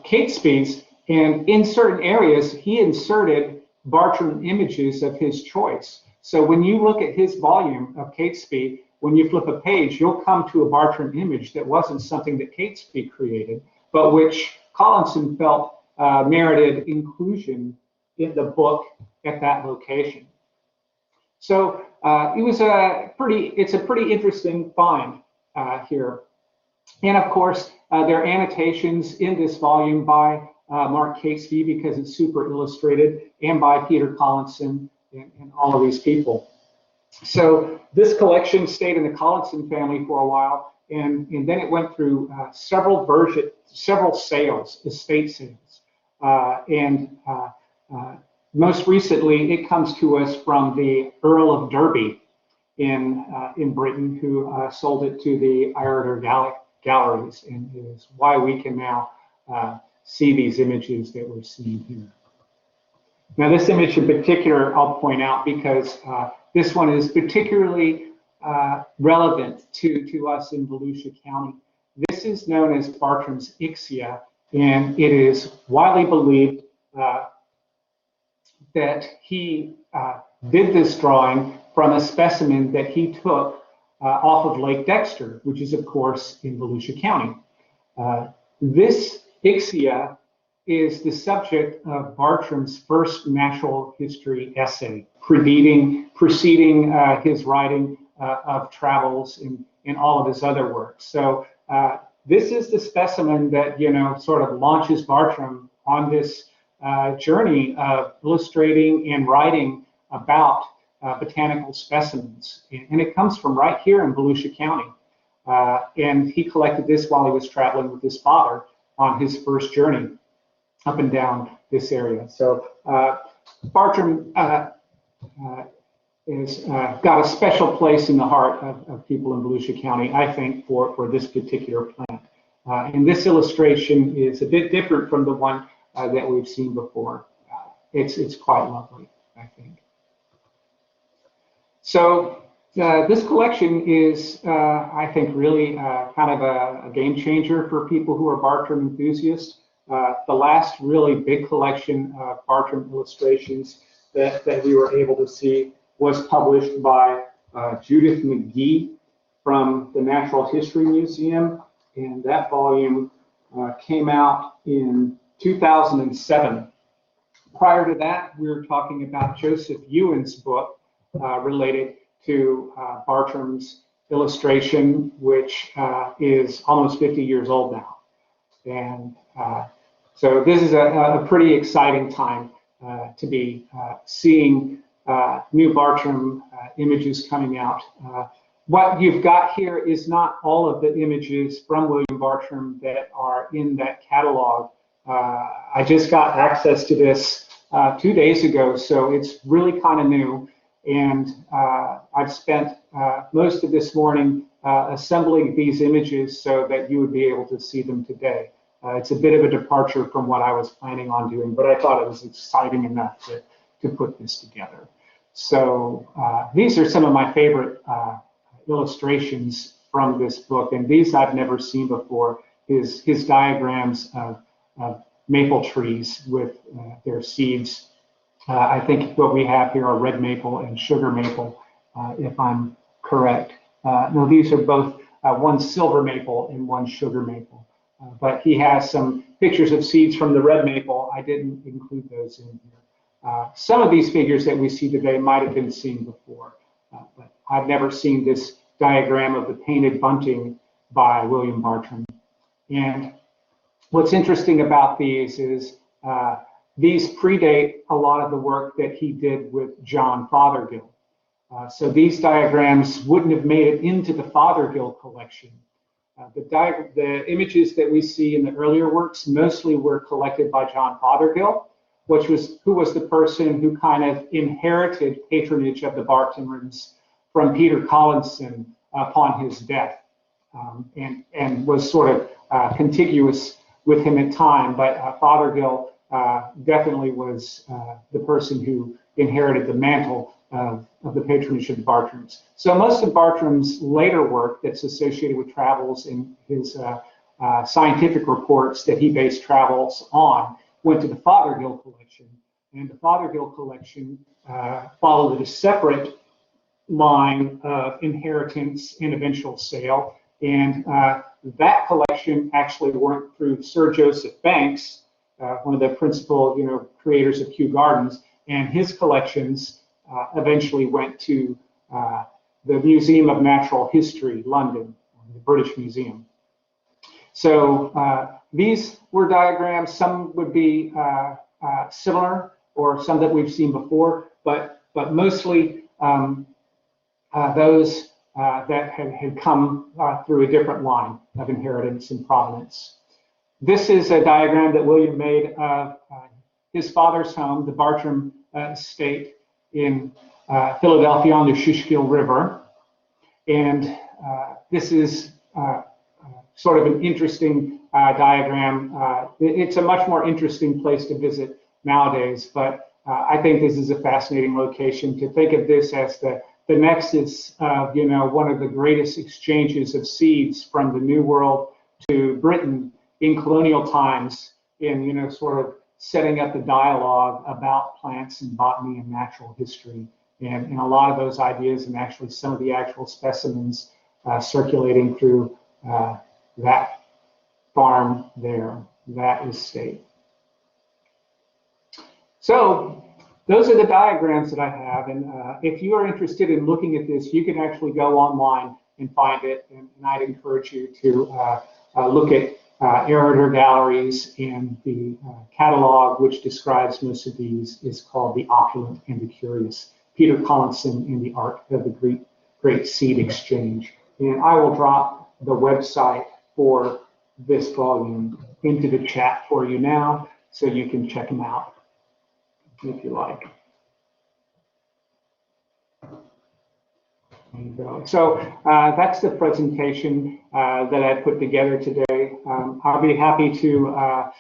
Catesby's, and in certain areas, he inserted Bartram images of his choice. So when you look at his volume of Catesby, when you flip a page, you'll come to a Bartram image that wasn't something that Catesby created, but which Collinson felt merited inclusion in the book at that location. So it's a pretty interesting find here. And of course, there are annotations in this volume by Mark Catesby because it's super illustrated, and by Peter Collinson and all of these people. So this collection stayed in the Collinson family for a while, and then it went through several sales, estate sales. Most recently, it comes to us from the Earl of Derby in Britain, who sold it to the Curator galleries, and is why we can now see these images that we're seeing here. Now, this image in particular, I'll point out because this one is particularly relevant to us in Volusia County. This is known as Bartram's Ixia, and it is widely believed that he did this drawing from a specimen that he took off of Lake Dexter, which is, of course, in Volusia County. This Ixia is the subject of Bartram's first natural history essay, preceding his writing of travels and all of his other works. So this is the specimen that, sort of launches Bartram on this journey of illustrating and writing about botanical specimens. And it comes from right here in Volusia County. And he collected this while he was traveling with his father on his first journey up and down this area. So Bartram is got a special place in the heart of people in Volusia County, I think, for this particular plant. And this illustration is a bit different from the one that we've seen before. It's quite lovely, I think. So this collection is, I think, really kind of a game changer for people who are Bartram enthusiasts. the last really big collection of Bartram illustrations that we were able to see was published by Judith McGee from the Natural History Museum, and that volume came out in 2007. Prior to that, we were talking about Joseph Ewan's book related to Bartram's illustration, which is almost 50 years old now. And so this is a pretty exciting time to be seeing new Bartram images coming out. What you've got here is not all of the images from William Bartram that are in that catalog. I just got access to this 2 days ago, so it's really kind of new. And I've spent most of this morning assembling these images so that you would be able to see them today. It's a bit of a departure from what I was planning on doing, but I thought it was exciting enough to put this together. So these are some of my favorite illustrations from this book, and these I've never seen before. His diagrams of maple trees with their seeds. I think what we have here are red maple and sugar maple, if I'm correct. No, these are both one silver maple and one sugar maple. But he has some pictures of seeds from the red maple. I didn't include those in here. Some of these figures that we see today might have been seen before, but I've never seen this diagram of the painted bunting by William Bartram. And what's interesting about these is these predate a lot of the work that he did with John Fothergill. So these diagrams wouldn't have made it into the Fothergill collection. The images that we see in the earlier works mostly were collected by John Fothergill, who was the person who kind of inherited patronage of the Bartrams from Peter Collinson upon his death, and was sort of contiguous with him at time. But Fothergill definitely was the person who inherited the mantle of the patronage of the Bartrams. So most of Bartram's later work that's associated with travels in his scientific reports that he based travels on went to the Fothergill collection. And the Fothergill collection followed a separate line of inheritance and eventual sale. And that collection actually went through Sir Joseph Banks, one of the principal creators of Kew Gardens, and his collections eventually went to the Museum of Natural History, London, the British Museum. So these were diagrams. Some would be similar, or some that we've seen before, but mostly those that had come through a different line of inheritance and provenance. This is a diagram that William made of his father's home, the Bartram estate in Philadelphia on the Schuylkill River. And this is sort of an interesting diagram. It's a much more interesting place to visit nowadays, but I think this is a fascinating location to think of this as the nexus of one of the greatest exchanges of seeds from the New World to Britain in colonial times, in sort of setting up the dialogue about plants and botany and natural history, and a lot of those ideas and actually some of the actual specimens circulating through that farm there, that estate. So those are the diagrams that I have, and if you are interested in looking at this, you can actually go online and find it, and I'd encourage you to look at Curator galleries, and the catalog which describes most of these is called The Opulent and the Curious, Peter Collinson in the Art of the Great Seed Exchange. And I will drop the website for this volume into the chat for you now, so you can check them out if you like. There you go. So that's the presentation that I put together today. I'll be happy to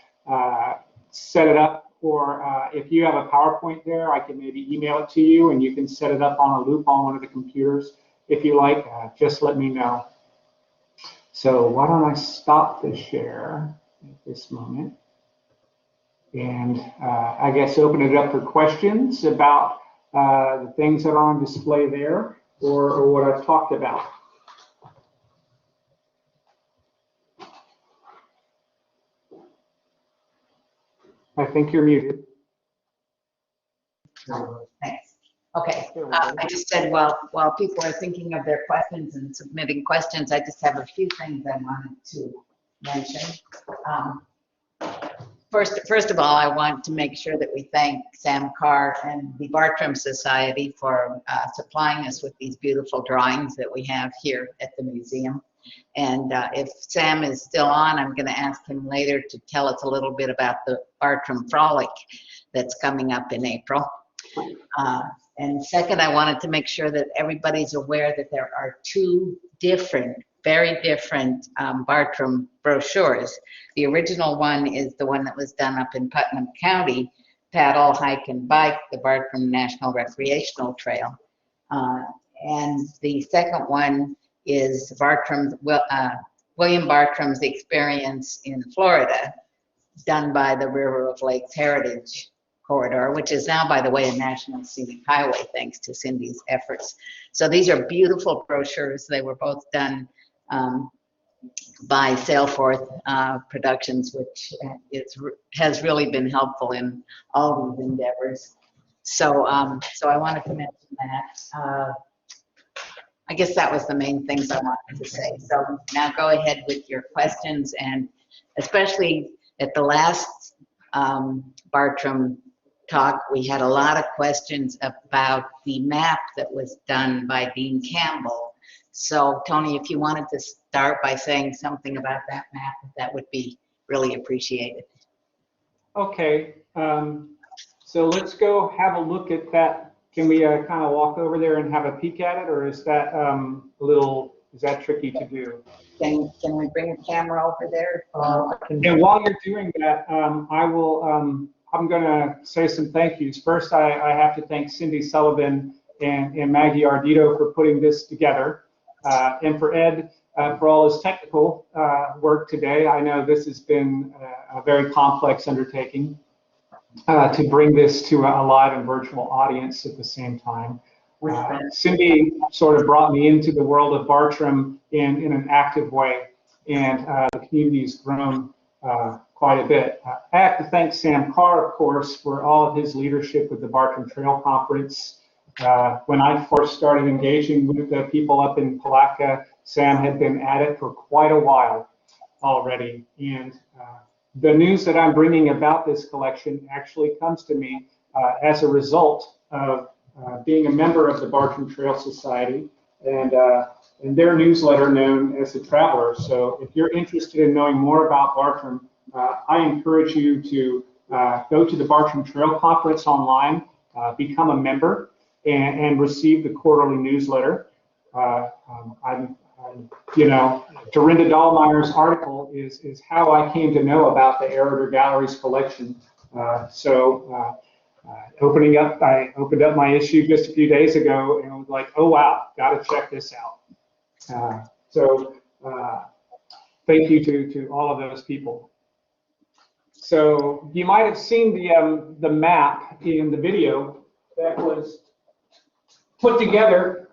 set it up, or if you have a PowerPoint there, I can maybe email it to you and you can set it up on a loop on one of the computers. If you like, just let me know. So why don't I stop the share at this moment? And I guess open it up for questions about the things that are on display there, or what I've talked about. I think you're muted. Thanks. Okay, I just said, while people are thinking of their questions and submitting questions, I just have a few things I wanted to mention. First of all, I want to make sure that we thank Sam Carr and the Bartram Society for supplying us with these beautiful drawings that we have here at the museum. And if Sam is still on, I'm going to ask him later to tell us a little bit about the Bartram Frolic that's coming up in April. And second, I wanted to make sure that everybody's aware that there are two different, very different Bartram brochures. The original one is the one that was done up in Putnam County, Paddle, Hike, and Bike, the Bartram National Recreational Trail. And the second one is William Bartram's experience in Florida, done by the River of Lakes Heritage Corridor, which is now, by the way, a National Scenic Highway, thanks to Cindy's efforts. So these are beautiful brochures. They were both done by Sailforth Productions, which has really been helpful in all these endeavors. So, so I wanted to mention that. I guess that was the main things I wanted to say. So now go ahead with your questions, and especially at the last Bartram talk, we had a lot of questions about the map that was done by Dean Campbell. So Tony, if you wanted to start by saying something about that map, that would be really appreciated. Okay, so let's go have a look at that. Can we kind of walk over there and have a peek at it, or is that is that tricky to do? Can we bring a camera over there? And while you're doing that, I'm going to say some thank yous. First, I have to thank Cindy Sullivan and Maggie Ardito for putting this together, and for Ed for all his technical work today. I know this has been a very complex undertaking to bring this to a live and virtual audience at the same time. Cindy sort of brought me into the world of Bartram in an active way, and the community's grown quite a bit. I have to thank Sam Carr, of course, for all of his leadership with the Bartram Trail Conference. When I first started engaging with the people up in Palatka, Sam had been at it for quite a while already. And the news that I'm bringing about this collection actually comes to me as a result of being a member of the Bartram Trail Society and their newsletter known as The Traveler. So if you're interested in knowing more about Bartram, I encourage you to go to the Bartram Trail Conference online, become a member, and receive the quarterly newsletter. You know, Dorinda Dahlmeyer's article is how I came to know about the Curator Galleries collection. I opened up my issue just a few days ago and was like, oh wow, got to check this out. Thank you to all of those people. So you might have seen the map in the video that was put together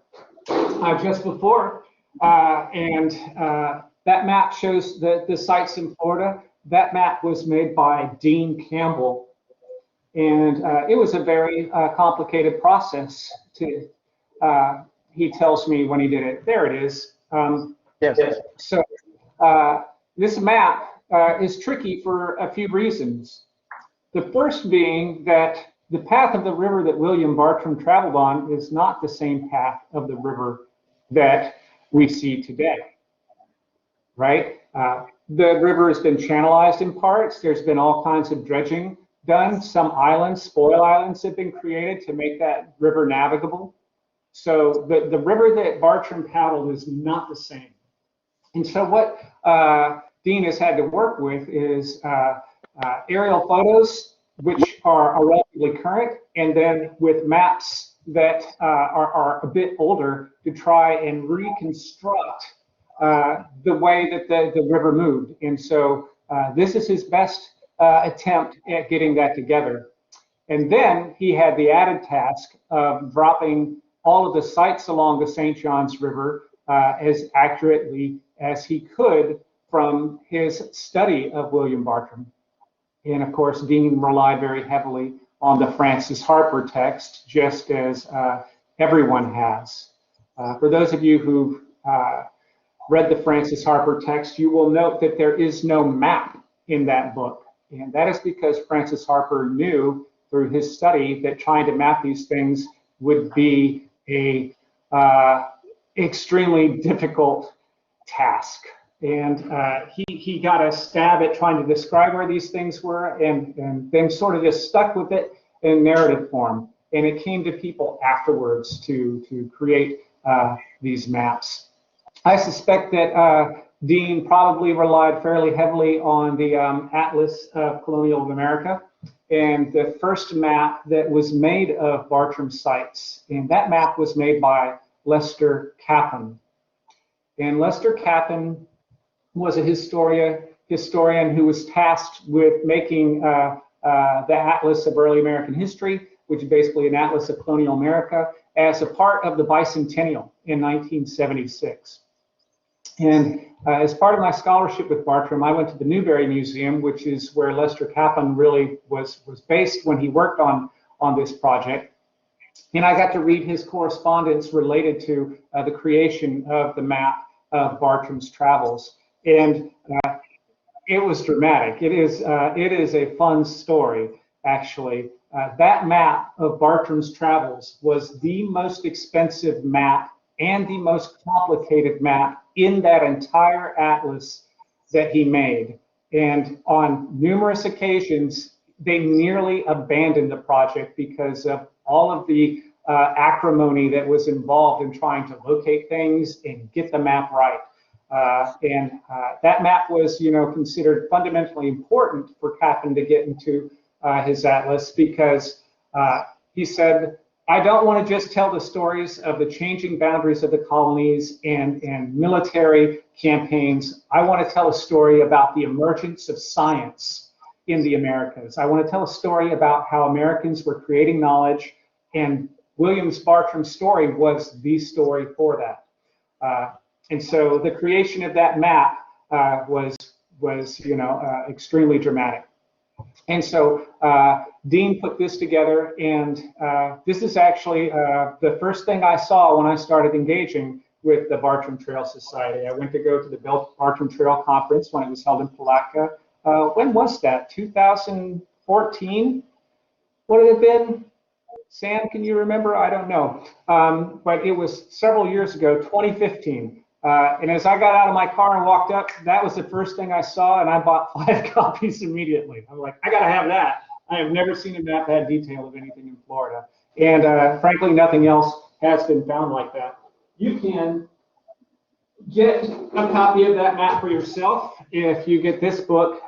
just before. That map shows the sites in Florida. That map was made by Dean Campbell, and it was a very complicated process to, he tells me when he did it. There it is. Yes. So this map is tricky for a few reasons. The first being that the path of the river that William Bartram traveled on is not the same path of the river that we see today, right? The river has been channelized in parts. There's been all kinds of dredging done. Some islands, spoil islands, have been created to make that river navigable. So the river that Bartram paddled is not the same. And so what Dean has had to work with is aerial photos, which are relatively current, and then with maps that are a bit older to try and reconstruct the way that the river moved. And so this is his best attempt at getting that together. And then he had the added task of dropping all of the sites along the St. Johns River as accurately as he could from his study of William Bartram. And of course, Dean relied very heavily on the Francis Harper text, just as everyone has. For those of you who've read the Francis Harper text, you will note that there is no map in that book. And that is because Francis Harper knew through his study that trying to map these things would be a extremely difficult task. And he got a stab at trying to describe where these things were, and then sort of just stuck with it in narrative form. And it came to people afterwards to create these maps. I suspect that Dean probably relied fairly heavily on the Atlas of Colonial America, and the first map that was made of Bartram sites. And that map was made by Lester Capon. And Lester Capon was a historian who was tasked with making the Atlas of Early American History, which is basically an atlas of colonial America, as a part of the bicentennial in 1976. And as part of my scholarship with Bartram, I went to the Newberry Museum, which is where Lester Capon really was based when he worked on this project. And I got to read his correspondence related to the creation of the map of Bartram's travels. And it was dramatic. It is a fun story, actually. That map of Bartram's travels was the most expensive map and the most complicated map in that entire atlas that he made. And on numerous occasions, they nearly abandoned the project because of all of the acrimony that was involved in trying to locate things and get the map right. That map was, considered fundamentally important for Capon to get into his atlas because he said, I don't want to just tell the stories of the changing boundaries of the colonies and military campaigns. I want to tell a story about the emergence of science in the Americas. I want to tell a story about how Americans were creating knowledge, and William Bartram's story was the story for that. And so the creation of that map was extremely dramatic. And so Dean put this together, and this is actually the first thing I saw when I started engaging with the Bartram Trail Society. I went to go to the Bartram Trail Conference when it was held in Palatka. When was that? 2014? Would it have been? Sam, can you remember? I don't know. But it was several years ago, 2015. And as I got out of my car and walked up, that was the first thing I saw, and I bought 5 copies immediately. I'm like, I gotta have that. I have never seen a map that detail of anything in Florida. And frankly, nothing else has been found like that. You can get a copy of that map for yourself if you get this book.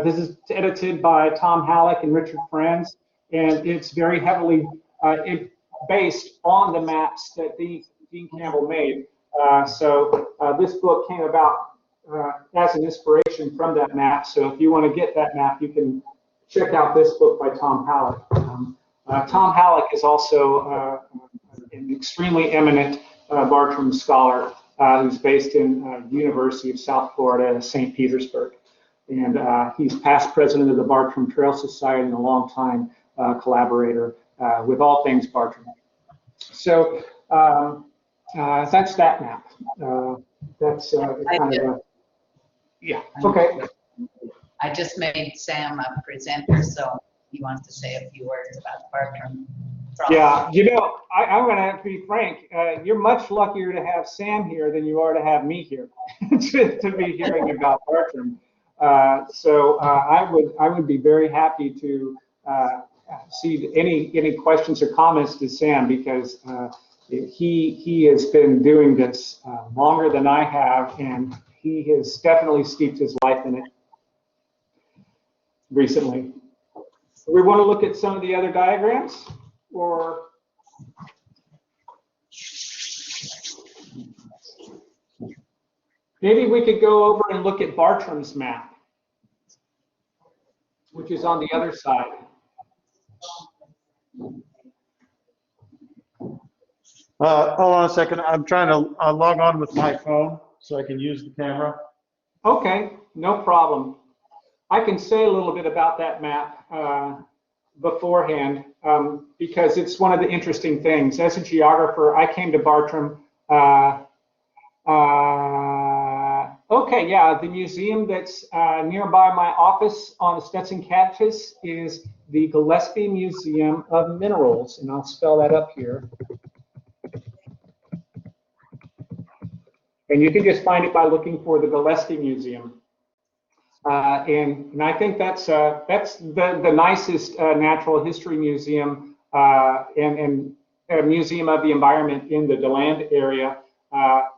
This is edited by Tom Halleck and Richard Franz, and it's very heavily based on the maps that Dean Campbell made. So this book came about as an inspiration from that map. So if you want to get that map, you can check out this book by Tom Halleck. Tom Halleck is also an extremely eminent Bartram scholar who's based in University of South Florida, St. Petersburg. And he's past president of the Bartram Trail Society and a longtime collaborator with all things Bartram. So that's that map. That's kind of a, yeah, okay. I just made Sam a presenter, so he wants to say a few words about Bartram. Yeah, I'm going to have to be frank. You're much luckier to have Sam here than you are to have me here to be hearing about Bartram. So I would be very happy to see any questions or comments to Sam, because he has been doing this longer than I have, and he has definitely steeped his life in it recently. We want to look at some of the other diagrams, or maybe we could go over and look at Bartram's map. which is on the other side. Hold on a second. I'm trying to log on with my phone so I can use the camera. Okay, no problem. I can say a little bit about that map beforehand because it's one of the interesting things. As a geographer, I came to Bartram. Okay, yeah, the museum that's nearby my office on the Stetson campus is the Gillespie Museum of Minerals, and I'll spell that up here. And you can just find it by looking for the Gillespie Museum. And I think that's the nicest natural history museum and a museum of the environment in the DeLand area.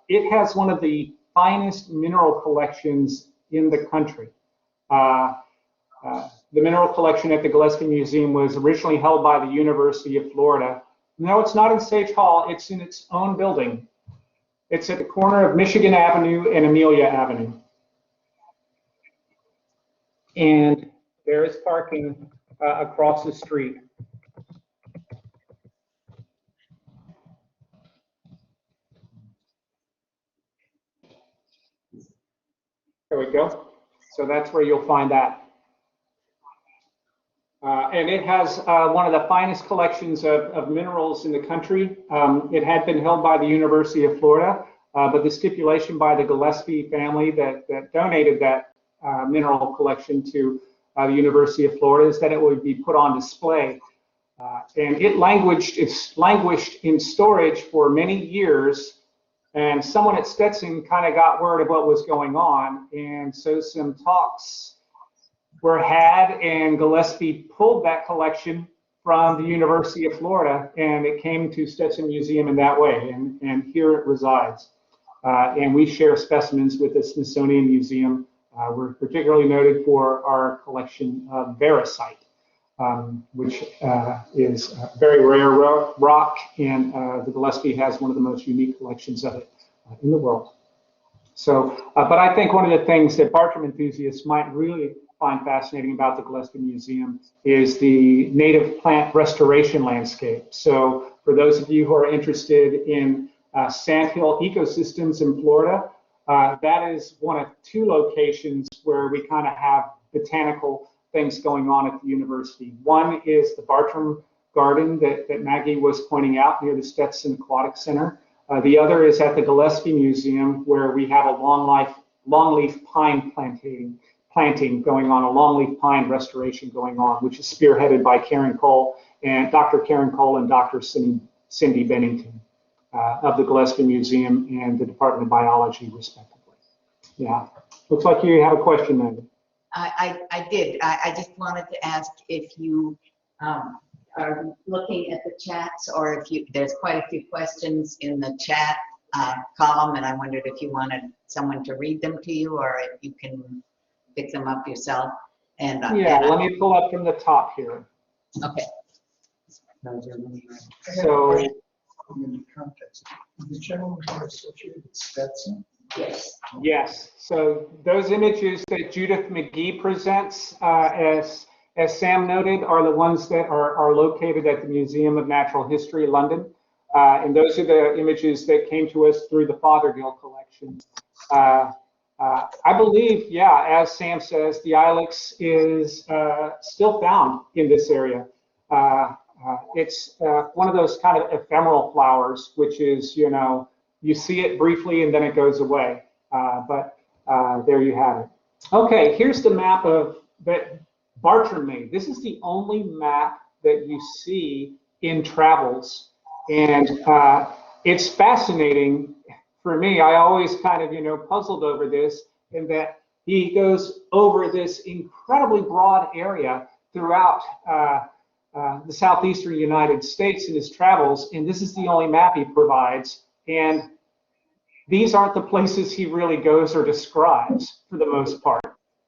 It has one of the finest mineral collections in the country. The mineral collection at the Gillespie Museum was originally held by the University of Florida. No, it's not in Sage Hall, it's in its own building. It's at the corner of Michigan Avenue and Amelia Avenue. And there is parking across the street. There we go. So that's where you'll find that. And it has one of the finest collections of minerals in the country. It had been held by the University of Florida, but the stipulation by the Gillespie family that donated that mineral collection to the University of Florida is that it would be put on display. And it languished in storage for many years. And someone at Stetson kind of got word of what was going on. And so some talks were had, and Gillespie pulled that collection from the University of Florida, and it came to Stetson Museum in that way, and here it resides. And we share specimens with the Smithsonian Museum. We're particularly noted for our collection of Veracite, which is a very rare rock, and the Gillespie has one of the most unique collections of it in the world. So, but I think one of the things that Bartram enthusiasts might really find fascinating about the Gillespie Museum is the native plant restoration landscape. So for those of you who are interested in sandhill ecosystems in Florida, that is one of two locations where we kind of have botanical things going on at the university. One is the Bartram Garden that Maggie was pointing out near the Stetson Aquatic Center. The other is at the Gillespie Museum, where we have a longleaf pine planting going on, a longleaf pine restoration going on, which is spearheaded by Dr. Karen Cole and Dr. Cindy Bennington of the Gillespie Museum and the Department of Biology, respectively. Yeah, looks like you have a question, Maggie. I did. I just wanted to ask if you are looking at the chats, or if there's quite a few questions in the chat column, and I wondered if you wanted someone to read them to you, or if you can pick them up yourself. And yeah, let me pull up from the top here. Okay. So, in the context, the gentleman who is associated with Stetson. Yes. yes, so those images that Judith McGee presents, as Sam noted, are the ones that are located at the Museum of Natural History, London. And those are the images that came to us through the Fothergill collection. I believe, yeah, as Sam says, the ilex is still found in this area. It's one of those kind of ephemeral flowers, which is, you know, you see it briefly and then it goes away. But there you have it. Okay, here's the map that Bartram made. This is the only map that you see in travels. And it's fascinating for me. I always kind of, you know, puzzled over this, in that he goes over this incredibly broad area throughout the southeastern United States in his travels, and this is the only map he provides. And these aren't the places he really goes or describes for the most part.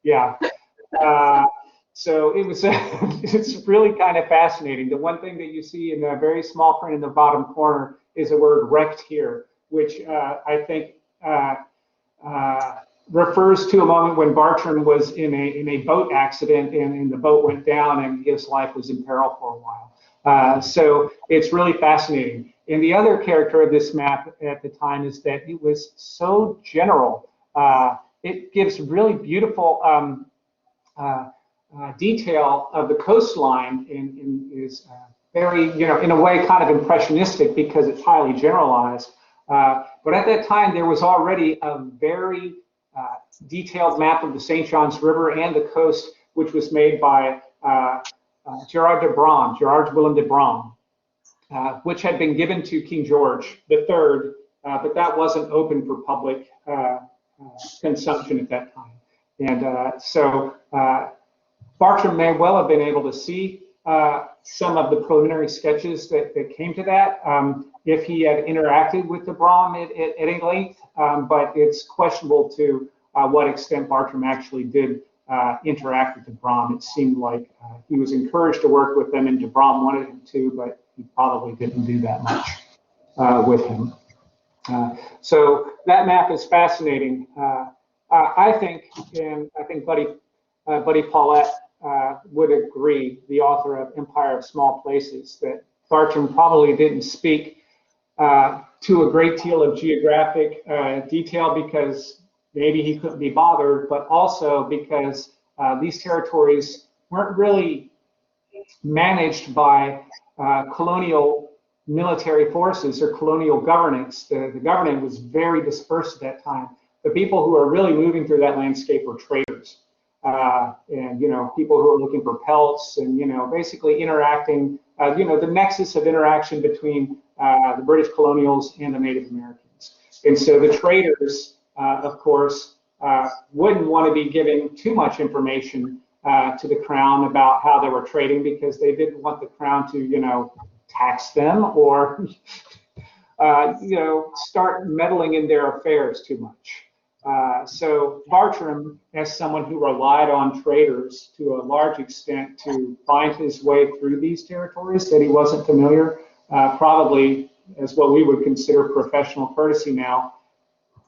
Yeah. So it was, it's really kind of fascinating. The one thing that you see in a very small print in the bottom corner is the word wrecked here, which I think refers to a moment when Bartram was in a boat accident and the boat went down and his life was in peril for a while. So it's really fascinating. And the other character of this map at the time is that it was so general. It gives really beautiful detail of the coastline and is very, in a way kind of impressionistic because it's highly generalized. But at that time, there was already a very detailed map of the St. Johns River and the coast, which was made by Gerard Willem de Brom, which had been given to King George III, but that wasn't open for public consumption at that time. And so Bartram may well have been able to see some of the preliminary sketches that came to that if he had interacted with de Brom at any length, but it's questionable to what extent Bartram actually did interact with de Brom. It seemed like he was encouraged to work with them and de Brom wanted him to, but he probably didn't do that much with him. So that map is fascinating. I think, and I think Buddy Paulette would agree, the author of Empire of Small Places, that Bartram probably didn't speak to a great deal of geographic detail because maybe he couldn't be bothered, but also because these territories weren't really managed by colonial military forces or colonial governance. The government was very dispersed at that time. The people who are really moving through that landscape were traders. And people who are looking for pelts and basically interacting, the nexus of interaction between the British colonials and the Native Americans. And so the traders, of course, wouldn't want to be giving too much information to the crown about how they were trading because they didn't want the crown to tax them or start meddling in their affairs too much. So Bartram, as someone who relied on traders to a large extent to find his way through these territories that he wasn't familiar, probably as what we would consider professional courtesy now,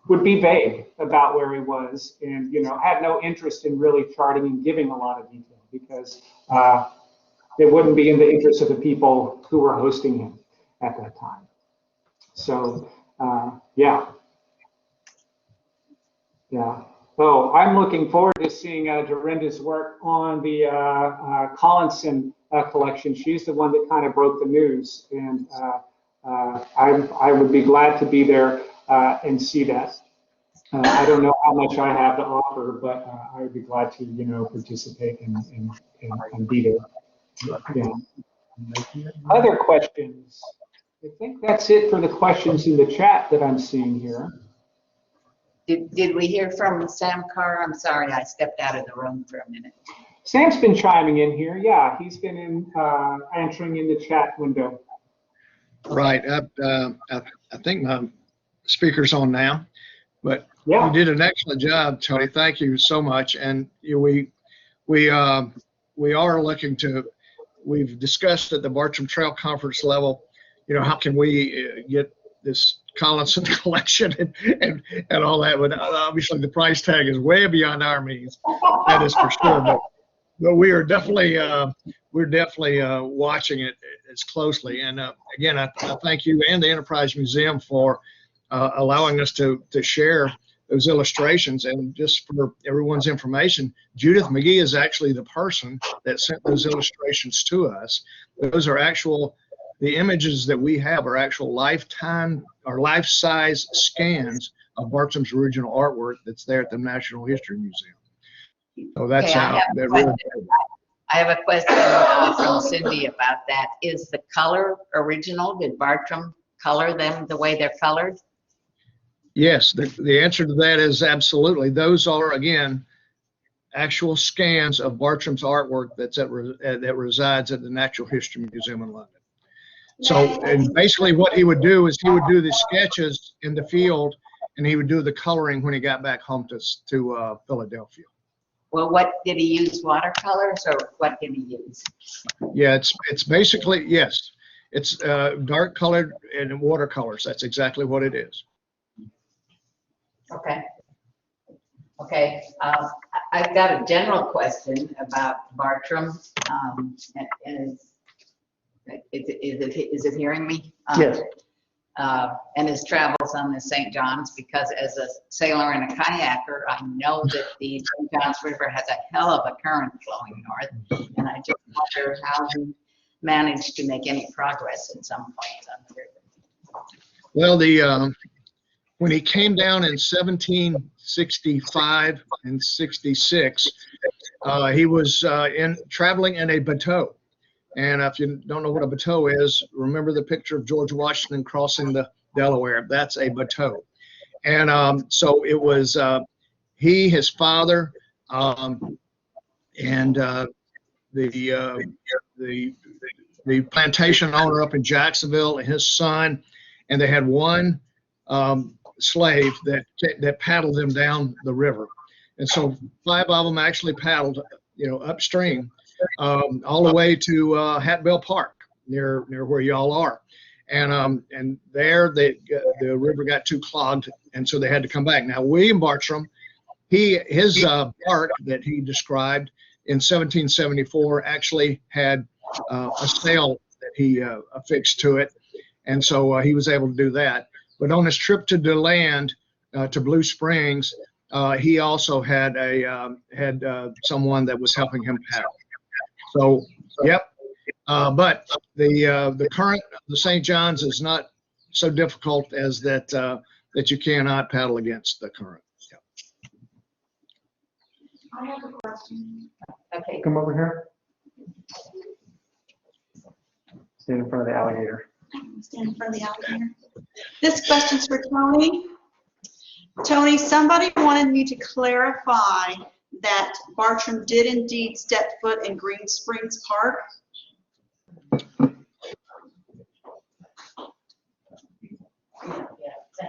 would be vague about where he was and had no interest in really charting and giving a lot of detail because it wouldn't be in the interest of the people who were hosting him at that time. So yeah. Oh, I'm looking forward to seeing Dorinda's work on the Collinson collection. She's the one that kind of broke the news, and I would be glad to be there and see that. I don't know how much I have to offer, but I would be glad to, participate and be there. Yeah. Other questions? I think that's it for the questions in the chat that I'm seeing here. Did we hear from Sam Carr? I'm sorry, I stepped out of the room for a minute. Sam's been chiming in here. Yeah, he's been answering in the chat window. Right. I think my speaker's on now, but yeah, you did an excellent job, Tony. Thank you so much. And we are looking to. We've discussed at the Bartram Trail Conference level. How can we get this Collinson collection and all that, but obviously the price tag is way beyond our means. That is for sure. But we are definitely watching it as closely. And again, I thank you and the Enterprise Museum for allowing us to share those illustrations. And just for everyone's information, Judith McGee is actually the person that sent those illustrations to us. Those are actual. The images that we have are actual lifetime or life-size scans of Bartram's original artwork that's there at the Natural History Museum. So that's how that really. I have a question from Cindy about that. Is the color original? Did Bartram color them the way they're colored? Yes, the answer to that is absolutely. Those are, again, actual scans of Bartram's artwork that resides at the Natural History Museum in London. So, and basically what he would do is he would do the sketches in the field and he would do the coloring when he got back home to Philadelphia. Well, what did he use, watercolors or what did he use? Yeah, it's basically, yes, it's dark colored and watercolors. That's exactly what it is. Okay. Okay, I've got a general question about Bartram. And is it hearing me? Yes. And his travels on the St. John's, because as a sailor and a kayaker, I know that the St. John's River has a hell of a current flowing north, and I just wonder how he managed to make any progress at some point on the river. Well, when he came down in 1765 and 66, he was traveling in a bateau. And if you don't know what a bateau is, remember the picture of George Washington crossing the Delaware. That's a bateau. And so it was he, his father, and the plantation owner up in Jacksonville, and his son, and they had one slave that paddled them down the river. And so 5 of them actually paddled, upstream, all the way to Hatbell Park, near where y'all are. And there the river got too clogged, and so they had to come back. Now, William Bartram, his bark that he described in 1774 actually had a sail that he affixed to it, and so he was able to do that. But on his trip to DeLand, to Blue Springs, he also had someone that was helping him paddle. So, yep. But the current of the St. John's is not so difficult as that you cannot paddle against the current. Yep. I have a question. Okay. Come over here. Stand in front of the alligator. Stand in front of the alligator. This question's for Tony. Tony, somebody wanted me to clarify that Bartram did indeed step foot in Green Springs Park.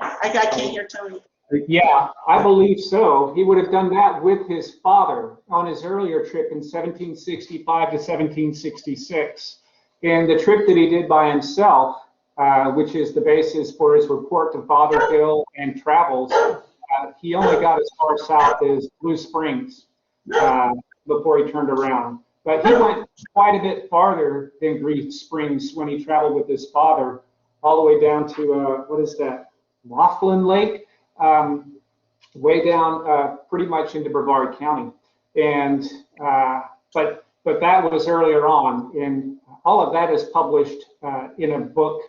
I can't hear Tony. Yeah, I believe so. He would have done that with his father on his earlier trip in 1765 to 1766. And the trip that he did by himself, which is the basis for his report to Father Hill and Travels, he only got as far south as Blue Springs before he turned around. But he went quite a bit farther than Green Springs when he traveled with his father, all the way down to, what is that, Laughlin Lake, way down pretty much into Brevard County. And but that was earlier on, and all of that is published in a book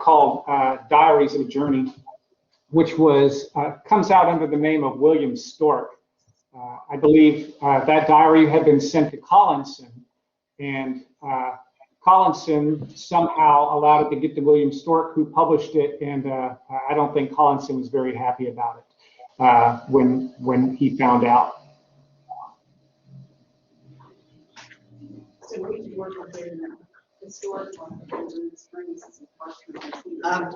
called Diaries of a Journey, which was comes out under the name of William Stork. I believe that diary had been sent to Collinson, and Collinson somehow allowed it to get to William Stork, who published it, and I don't think Collinson was very happy about it when he found out. So we work with the historic one.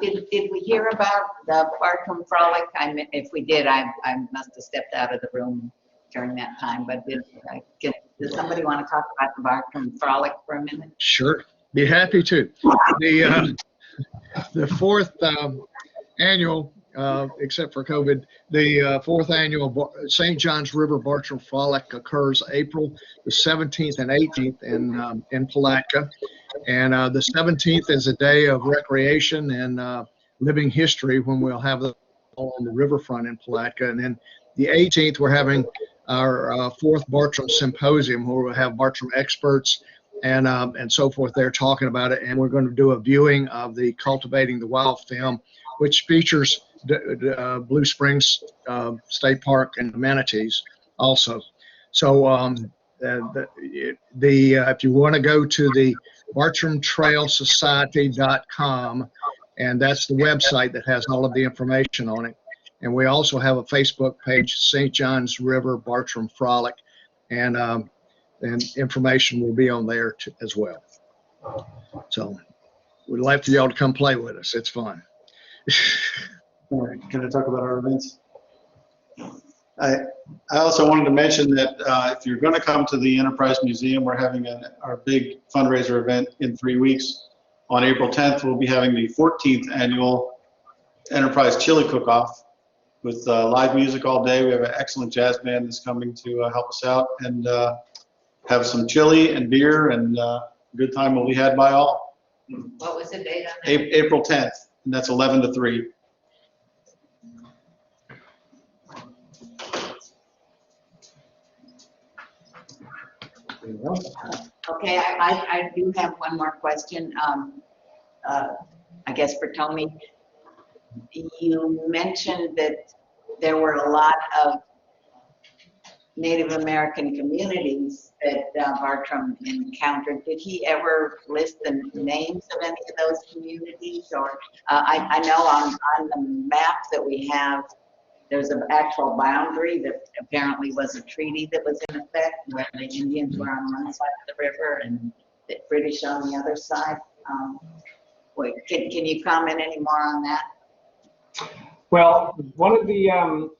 Did we hear about the Bartram Frolic? If we did, I must have stepped out of the room during that time. But did somebody want to talk about the Bartram Frolic for a minute? Sure, be happy to. The fourth annual, except for COVID, the fourth annual St. John's River Bartram Frolic occurs April the 17th and 18th in Palatka. And the 17th is a day of recreation and living history, when we'll have them all on the riverfront in Palatka. And then the 18th, we're having our fourth Bartram Symposium, where we'll have Bartram experts and so forth there talking about it. And we're going to do a viewing of the Cultivating the Wild film, which features Blue Springs State Park and amenities also. So if you want to go to the BartramTrailSociety.com, and that's the website that has all of the information on it. And we also have a Facebook page, St. John's River Bartram Frolic, and information will be on there as well. So we'd like for y'all to come play with us. It's fun. All right, can I talk about our events? I also wanted to mention that if you're going to come to the Enterprise Museum, we're having our big fundraiser event in 3 weeks. On April 10th, we'll be having the 14th annual Enterprise Chili Cook-Off. with live music all day. We have an excellent jazz band that's coming to help us out, and have some chili and beer, and good time will be had by all. What was the date on that? April 10th, and that's 11 to 3. Okay, I do have one more question. I guess for Tony. You mentioned that there were a lot of Native American communities that Bartram encountered. Did he ever list the names of any of those communities? Or I know on the map that we have, there's an actual boundary that apparently was a treaty that was in effect, where the Indians were on one side of the river and the British on the other side. Can you comment any more on that? Well, one of the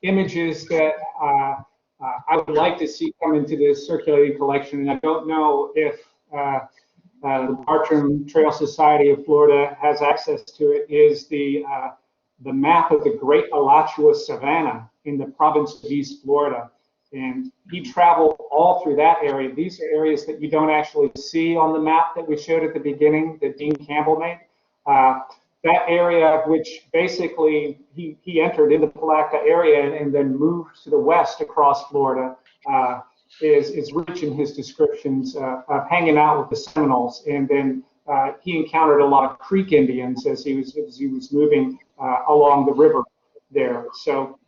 images that I would like to see come into this circulating collection, and I don't know if the Bartram Trail Society of Florida has access to it, is the map of the Great Alachua Savanna in the province of East Florida. And he traveled all through that area. These are areas that you don't actually see on the map that we showed at the beginning that Dean Campbell made. That area, which basically he entered in the Palatka area and then moved to the west across Florida, is rich in his descriptions of hanging out with the Seminoles. And then he encountered a lot of Creek Indians as he was moving along the river there. So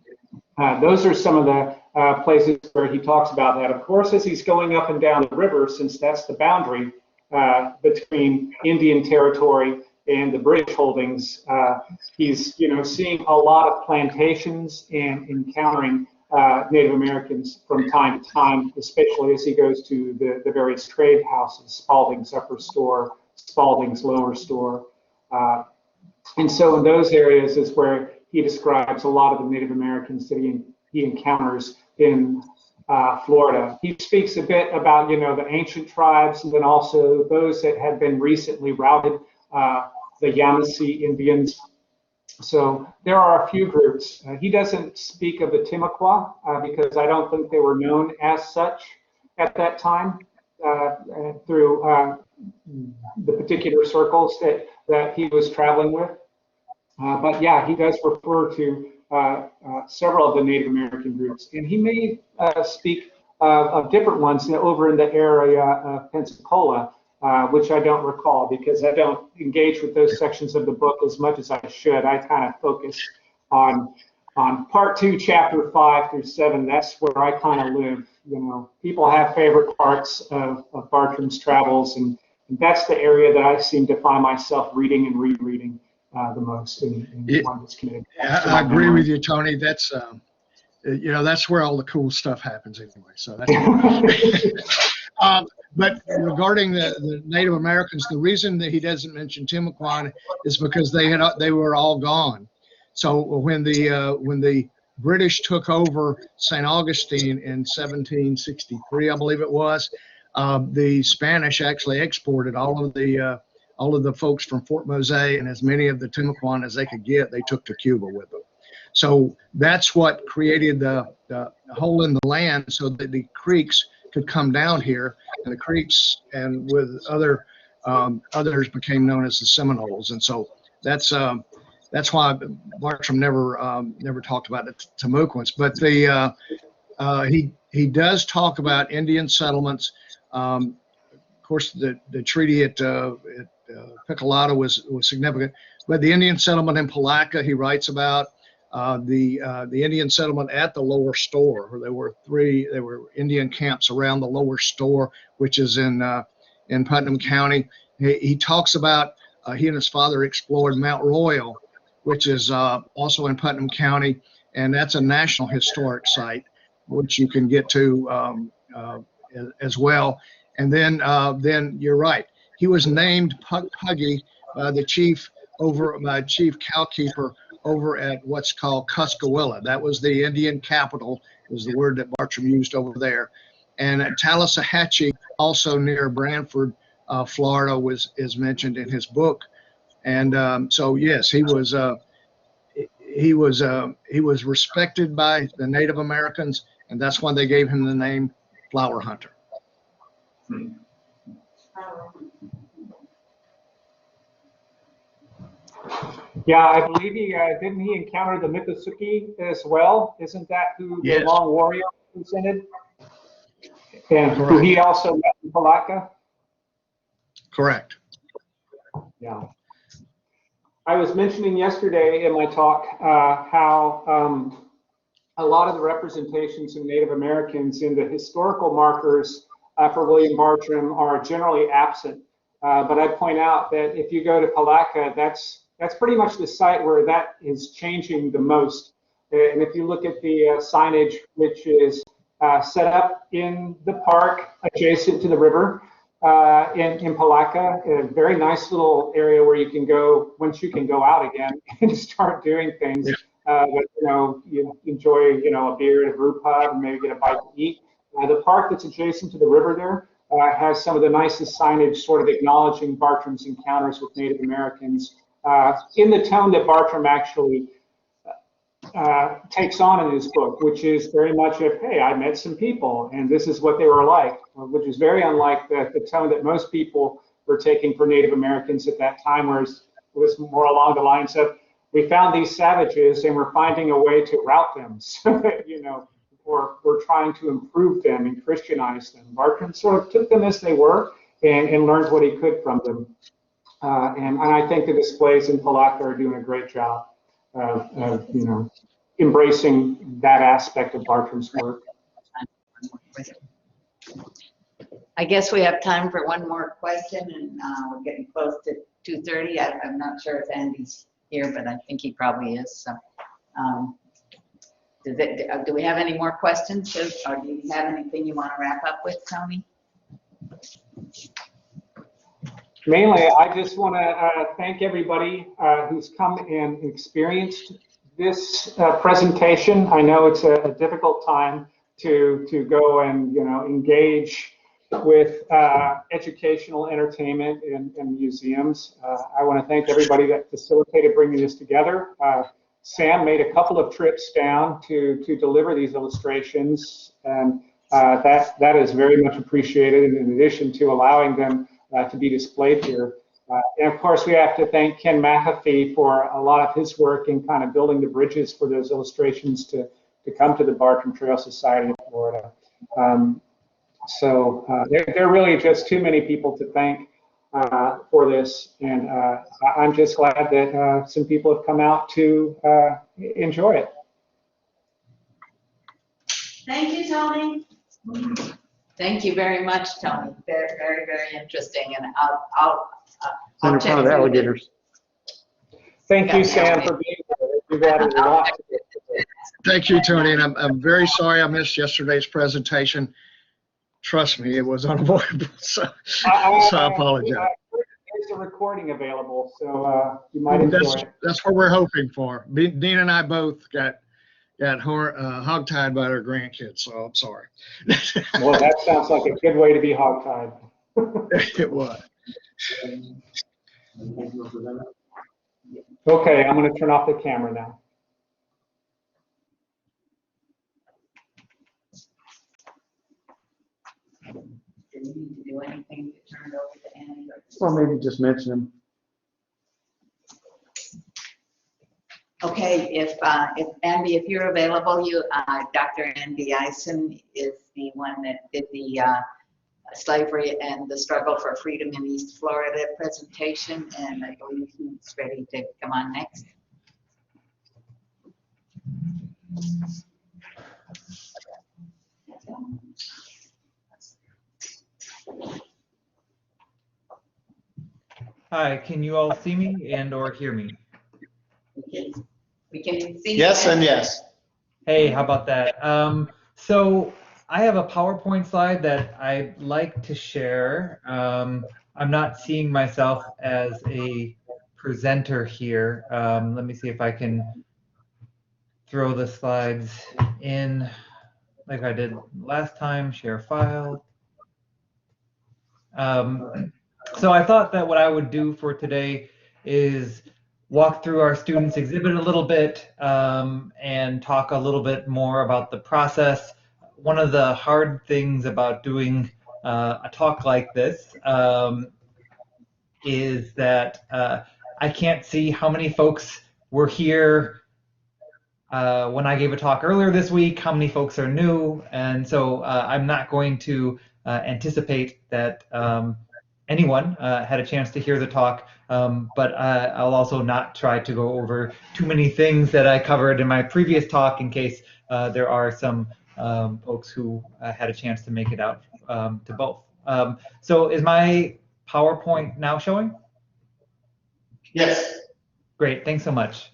those are some of the places where he talks about that. Of course, as he's going up and down the river, since that's the boundary between Indian territory and the British holdings, he's seeing a lot of plantations and encountering Native Americans from time to time, especially as he goes to the various trade houses, Spalding's Upper Store, Spalding's Lower Store. And so in those areas is where he describes a lot of the Native Americans that he encounters in Florida. He speaks a bit about, the ancient tribes, and then also those that had been recently routed, the Yamasee Indians. So there are a few groups. He doesn't speak of the Timucua because I don't think they were known as such at that time through the particular circles that he was traveling with. But yeah, he does refer to several of the Native American groups, and he may speak of different ones over in the area of Pensacola, which I don't recall because I don't engage with those sections of the book as much as I should. I kind of focus on part 2, chapter 5 through 7. That's where I kind of live. People have favorite parts of Bartram's travels, and that's the area that I seem to find myself reading and rereading the most, and one that's committed. I agree with you, Tony. That's that's where all the cool stuff happens anyway. So that's. But regarding the Native Americans, the reason that he doesn't mention Timucua is because they were all gone. So when the British took over St. Augustine in 1763, I believe it was, the Spanish actually exported all of the folks from Fort Mose and as many of the Timucuan as they could get. They took to Cuba with them. So that's what created the hole in the land so that the Creeks could come down here, and the Creeks and with others became known as the Seminoles. And so that's why Bartram never talked about the Timucuans. But he does talk about Indian settlements. Of course, the treaty at Picolata was significant, but the Indian settlement in Palatka he writes about. The Indian settlement at the Lower Store, where there were Indian camps around the Lower Store, which is in Putnam County. He talks about he and his father explored Mount Royal, which is also in Putnam County, and that's a National Historic Site, which you can get to as well. And then you're right. He was named Puggy by the chief cowkeeper over at what's called Cuscawilla. That was the Indian capital, was the word that Bartram used over there. And at Tallahatchie, also near Branford, Florida, is mentioned in his book. And so yes, he was he was respected by the Native Americans, and that's why they gave him the name Flower Hunter. Yeah, I believe didn't he encounter the Miccosukee as well? Isn't that who the Yes. Long Warrior presented? And who Correct. he also met in Palatka? Correct. Yeah. I was mentioning yesterday in my talk how a lot of the representations of Native Americans in the historical markers for William Bartram are generally absent. But I point out that if you go to Palatka, that's pretty much the site where that is changing the most. And if you look at the signage, which is set up in the park adjacent to the river in Palatka, a very nice little area where you can go once you can go out again and start doing things. But, you enjoy, a beer at a brew pub and maybe get a bite to eat. The park that's adjacent to the river there has some of the nicest signage sort of acknowledging Bartram's encounters with Native Americans in the tone that Bartram actually takes on in his book, which is very much of, hey, I met some people and this is what they were like, which is very unlike the tone that most people were taking for Native Americans at that time, whereas it was more along the lines of, we found these savages and we're finding a way to route them so that, or we're trying to improve them and Christianize them. Bartram sort of took them as they were and learned what he could from them. And I think the displays in Palatka are doing a great job of embracing that aspect of Bartram's work. I guess we have time for one more question, and we're getting close to 2:30. I'm not sure if Andy's here, but I think he probably is. So, do we have any more questions, or do you have anything you want to wrap up with, Tony? Mainly, I just want to thank everybody who's come and experienced this presentation. I know it's a difficult time to go and engage with educational entertainment and museums. I want to thank everybody that facilitated bringing this together. Sam made a couple of trips down to deliver these illustrations, and that is very much appreciated, in addition to allowing them to be displayed here. And of course, we have to thank Ken McAfee for a lot of his work in kind of building the bridges for those illustrations to come to the Bartram Trail Society of Florida. So there are really just too many people to thank for this, and I'm just glad that some people have come out to enjoy it. Thank you, Tony. Thank you very much, Tony. Very, very, very interesting. And I'll Center check for the through alligators. Thank you, Sam, for being here. You've added a lot. Thank you, Tony, and I'm very sorry I missed yesterday's presentation. Trust me, it was unavoidable, so I apologize. There's a recording available, so you might enjoy it. That's what we're hoping for. Dean and I both got hogtied by our grandkids, so I'm sorry. Well, that sounds like a good way to be hogtied. It was. Okay, I'm going to turn off the camera now. Do we need to do anything to turn it over to Andy? Well, maybe just mention them. Okay, if Andy, if you're available, Dr. Andy Eisen is the one that did the slavery and the struggle for freedom in East Florida presentation, and I believe he's ready to come on next. Hi, can you all see me and or hear me? We can see. Yes and yes. Hey, how about that? So I have a PowerPoint slide that I'd like to share. I'm not seeing myself as a presenter here. Let me see if I can throw the slides in like I did last time, share file. So I thought that what I would do for today is walk through our students' exhibit a little bit and talk a little bit more about the process. One of the hard things about doing a talk like this is that I can't see how many folks were here when I gave a talk earlier this week, how many folks are new, and so I'm not going to anticipate that anyone had a chance to hear the talk, but I'll also not try to go over too many things that I covered in my previous talk in case there are some folks who had a chance to make it out to both. So is my PowerPoint now showing? Yes. Great, thanks so much.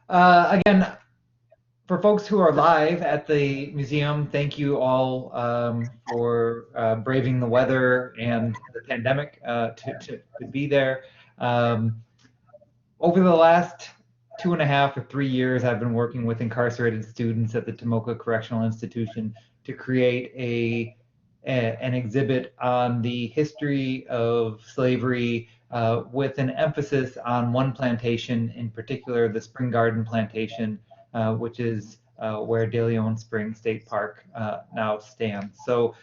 Again, for folks who are live at the museum, thank you all for braving the weather and the pandemic to be there. Over the last 2.5 or 3 years, I've been working with incarcerated students at the Tomoka Correctional Institution to create an exhibit on the history of slavery with an emphasis on one plantation, in particular the Spring Garden Plantation, which is where De Leon Springs State Park now stands. So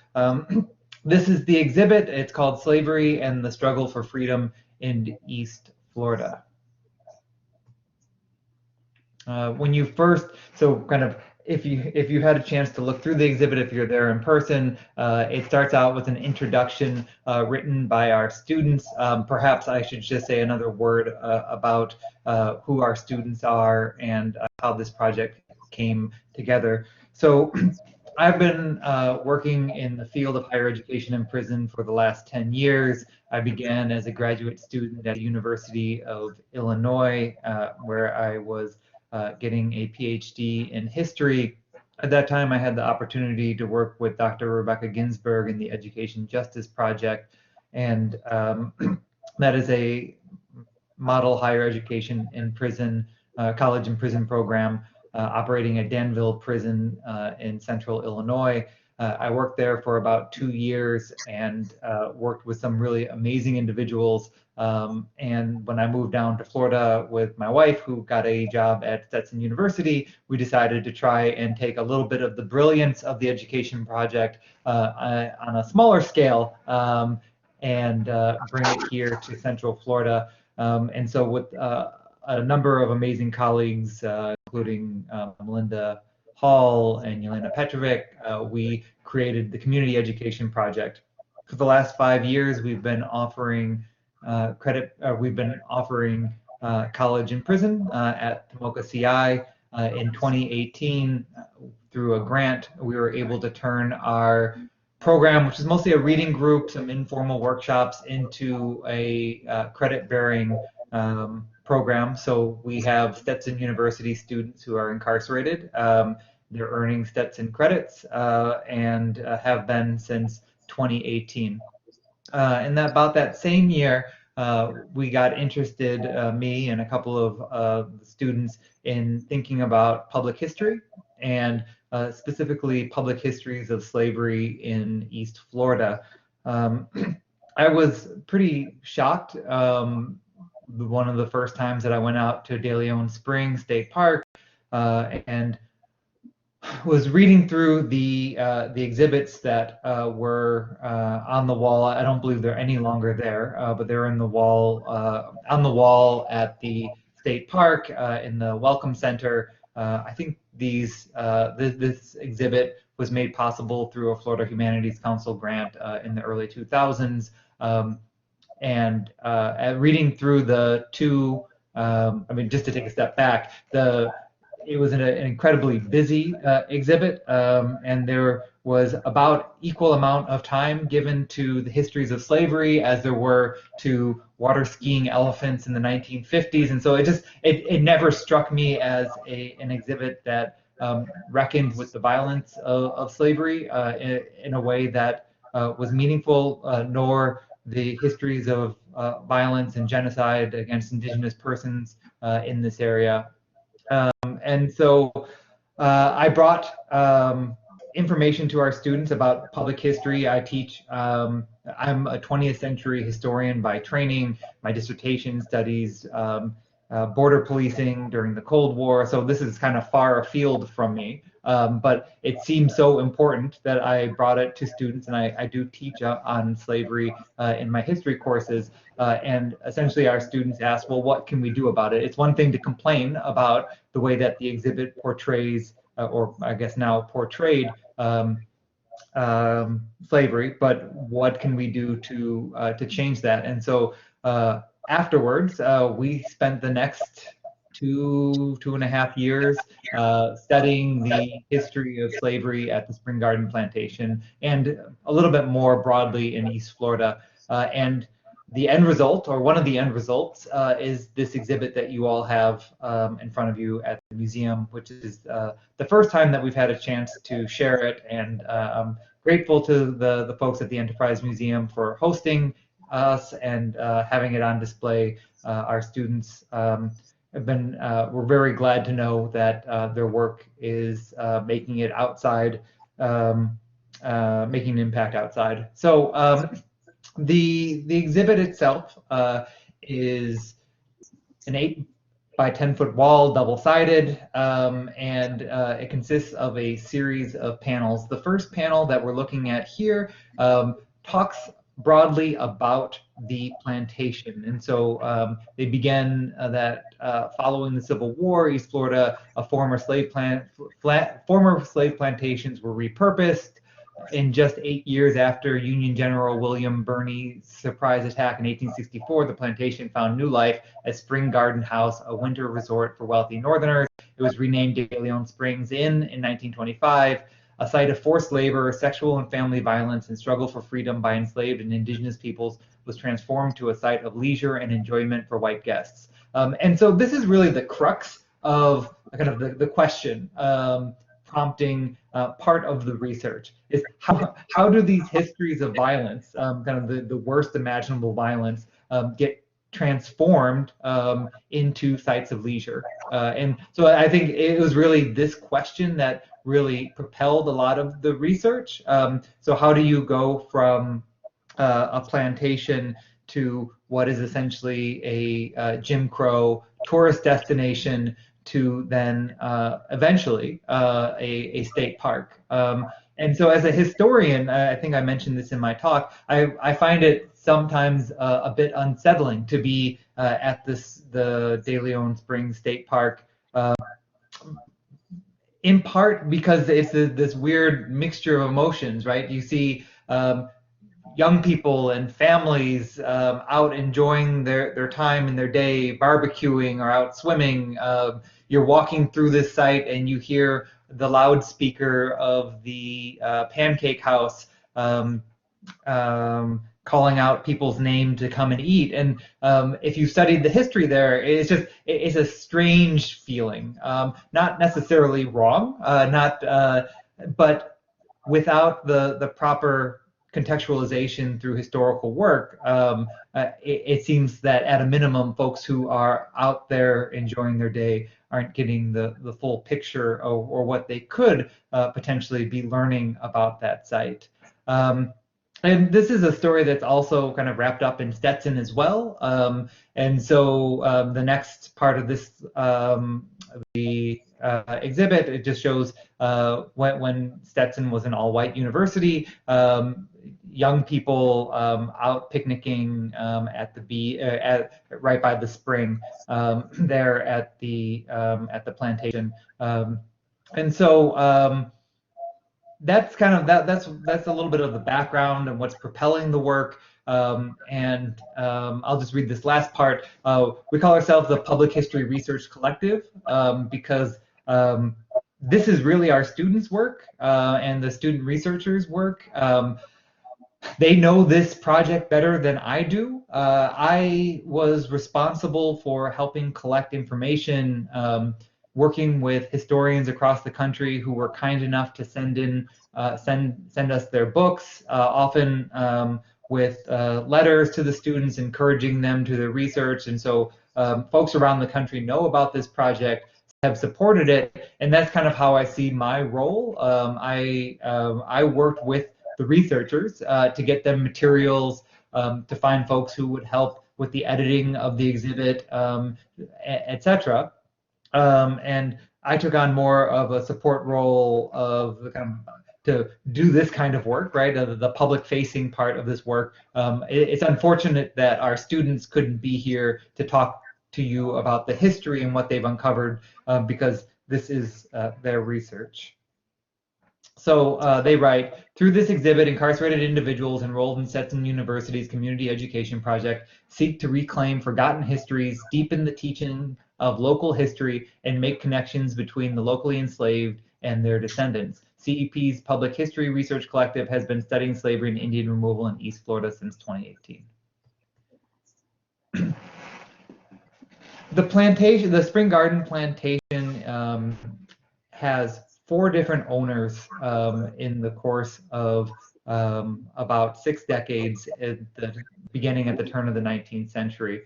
this is the exhibit. It's called Slavery and the Struggle for Freedom in East Florida. When you first, so kind of, if you had a chance to look through the exhibit, if you're there in person, it starts out with an introduction written by our students. Perhaps I should just say another word about who our students are and how this project came together. So I've been working in the field of higher education in prison for the last 10 years. I began as a graduate student at the University of Illinois, where I was getting a PhD in history. At that time, I had the opportunity to work with Dr. Rebecca Ginsburg in the Education Justice Project, and that is a model higher education in prison, college and prison program operating at Danville Prison in central Illinois. I worked there for about 2 years and worked with some really amazing individuals. And when I moved down to Florida with my wife, who got a job at Stetson University, we decided to try and take a little bit of the brilliance of the education project on a smaller scale and bring it here to Central Florida. And so with a number of amazing colleagues, including Melinda Hall and Yelena Petrovic, we created the Community Education Project. For the last 5 years, we've been offering college in prison at Tomoka CI. In 2018, through a grant, we were able to turn our program, which is mostly a reading group, some informal workshops, into a credit-bearing program. So we have Stetson University students who are incarcerated. They're earning Stetson credits and have been since 2018. And about that same year, we got interested, me and a couple of students, in thinking about public history and specifically public histories of slavery in East Florida. I was pretty shocked. One of the first times that I went out to De Leon Springs State Park and was reading through the exhibits that were on the wall. I don't believe they're any longer there, but they're in the wall on the wall at the state park in the Welcome Center. I think this exhibit was made possible through a Florida Humanities Council grant in the early 2000s. And reading through the two, just to take a step back, it was an incredibly busy exhibit, and there was about equal amount of time given to the histories of slavery as there were to water skiing elephants in the 1950s. And so it never struck me as an exhibit that reckoned with the violence of slavery in a way that was meaningful, nor the histories of violence and genocide against indigenous persons in this area. And so I brought information to our students about public history. I teach I'm a 20th century historian by training. My dissertation studies border policing during the Cold War, so this is kind of far afield from me. But it seemed so important that I brought it to students, and I do teach on slavery in my history courses. And essentially our students ask, well, what can we do about it? It's one thing to complain about the way that the exhibit portrays, or I guess now portrayed, slavery, but what can we do to change that? And so afterwards, we spent the next two and a half years studying the history of slavery at the Spring Garden Plantation and a little bit more broadly in East Florida. And the end result, or one of the end results, is this exhibit that you all have in front of you at the museum, which is the first time that we've had a chance to share it. And I'm grateful to the folks at the Enterprise Museum for hosting us and having it on display. Our students have been, we're very glad to know that their work is making it outside, making an impact outside. So the exhibit itself is an 8 by 10 foot wall, double-sided, and it consists of a series of panels. The first panel that we're looking at here talks broadly about the plantation. And so they began that following the Civil War, East Florida, former slave plantations were repurposed. In just 8 years after Union General William Bartram's surprise attack in 1864, the plantation found new life as Spring Garden House, a winter resort for wealthy Northerners. It was renamed De Leon Springs Inn in 1925. A site of forced labor, sexual and family violence, and struggle for freedom by enslaved and indigenous peoples was transformed to a site of leisure and enjoyment for white guests. And so this is really the crux of kind of the question prompting part of the research, is how do these histories of violence, kind of the worst imaginable violence, get transformed into sites of leisure? And so I think it was really this question that really propelled a lot of the research. So how do you go from a plantation to what is essentially a Jim Crow tourist destination to then eventually a state park? And so as a historian, I think I mentioned this in my talk, I find it sometimes a bit unsettling to be at the De Leon Springs State Park, in part because it's this weird mixture of emotions, right? You see young people and families out enjoying their time and their day, barbecuing or out swimming. You're walking through this site and you hear the loudspeaker of the pancake house calling out people's name to come and eat. And if you studied the history there, it's a strange feeling. Not necessarily wrong, but without the proper contextualization through historical work, it seems that at a minimum, folks who are out there enjoying their day aren't getting the full picture or what they could potentially be learning about that site. And this is a story that's also kind of wrapped up in Stetson as well. And so the next part of this, the exhibit, it just shows when Stetson was an all-white university, young people out picnicking at the right by the spring there at the plantation. And so that's kind of that's a little bit of the background and what's propelling the work. And I'll just read this last part. We call ourselves the Public History Research Collective because this is really our students' work and the student researchers' work. They know this project better than I do. I was responsible for helping collect information, working with historians across the country who were kind enough to send us their books, often with letters to the students encouraging them to their research. And so folks around the country know about this project, have supported it, and that's kind of how I see my role. I worked with the researchers to get them materials, to find folks who would help with the editing of the exhibit, etc. And I took on more of a support role of the kind of to do this kind of work, right? The public-facing part of this work. It's unfortunate that our students couldn't be here to talk to you about the history and what they've uncovered, because this is their research. So they write, through this exhibit, incarcerated individuals enrolled in Stetson University's community education project seek to reclaim forgotten histories, deepen the teaching of local history, and make connections between the locally enslaved and their descendants. CEP's Public History Research Collective has been studying slavery and Indian removal in East Florida since 2018. The Spring Garden Plantation has 4 different owners in the course of about 6 decades, beginning at the turn of the 19th century.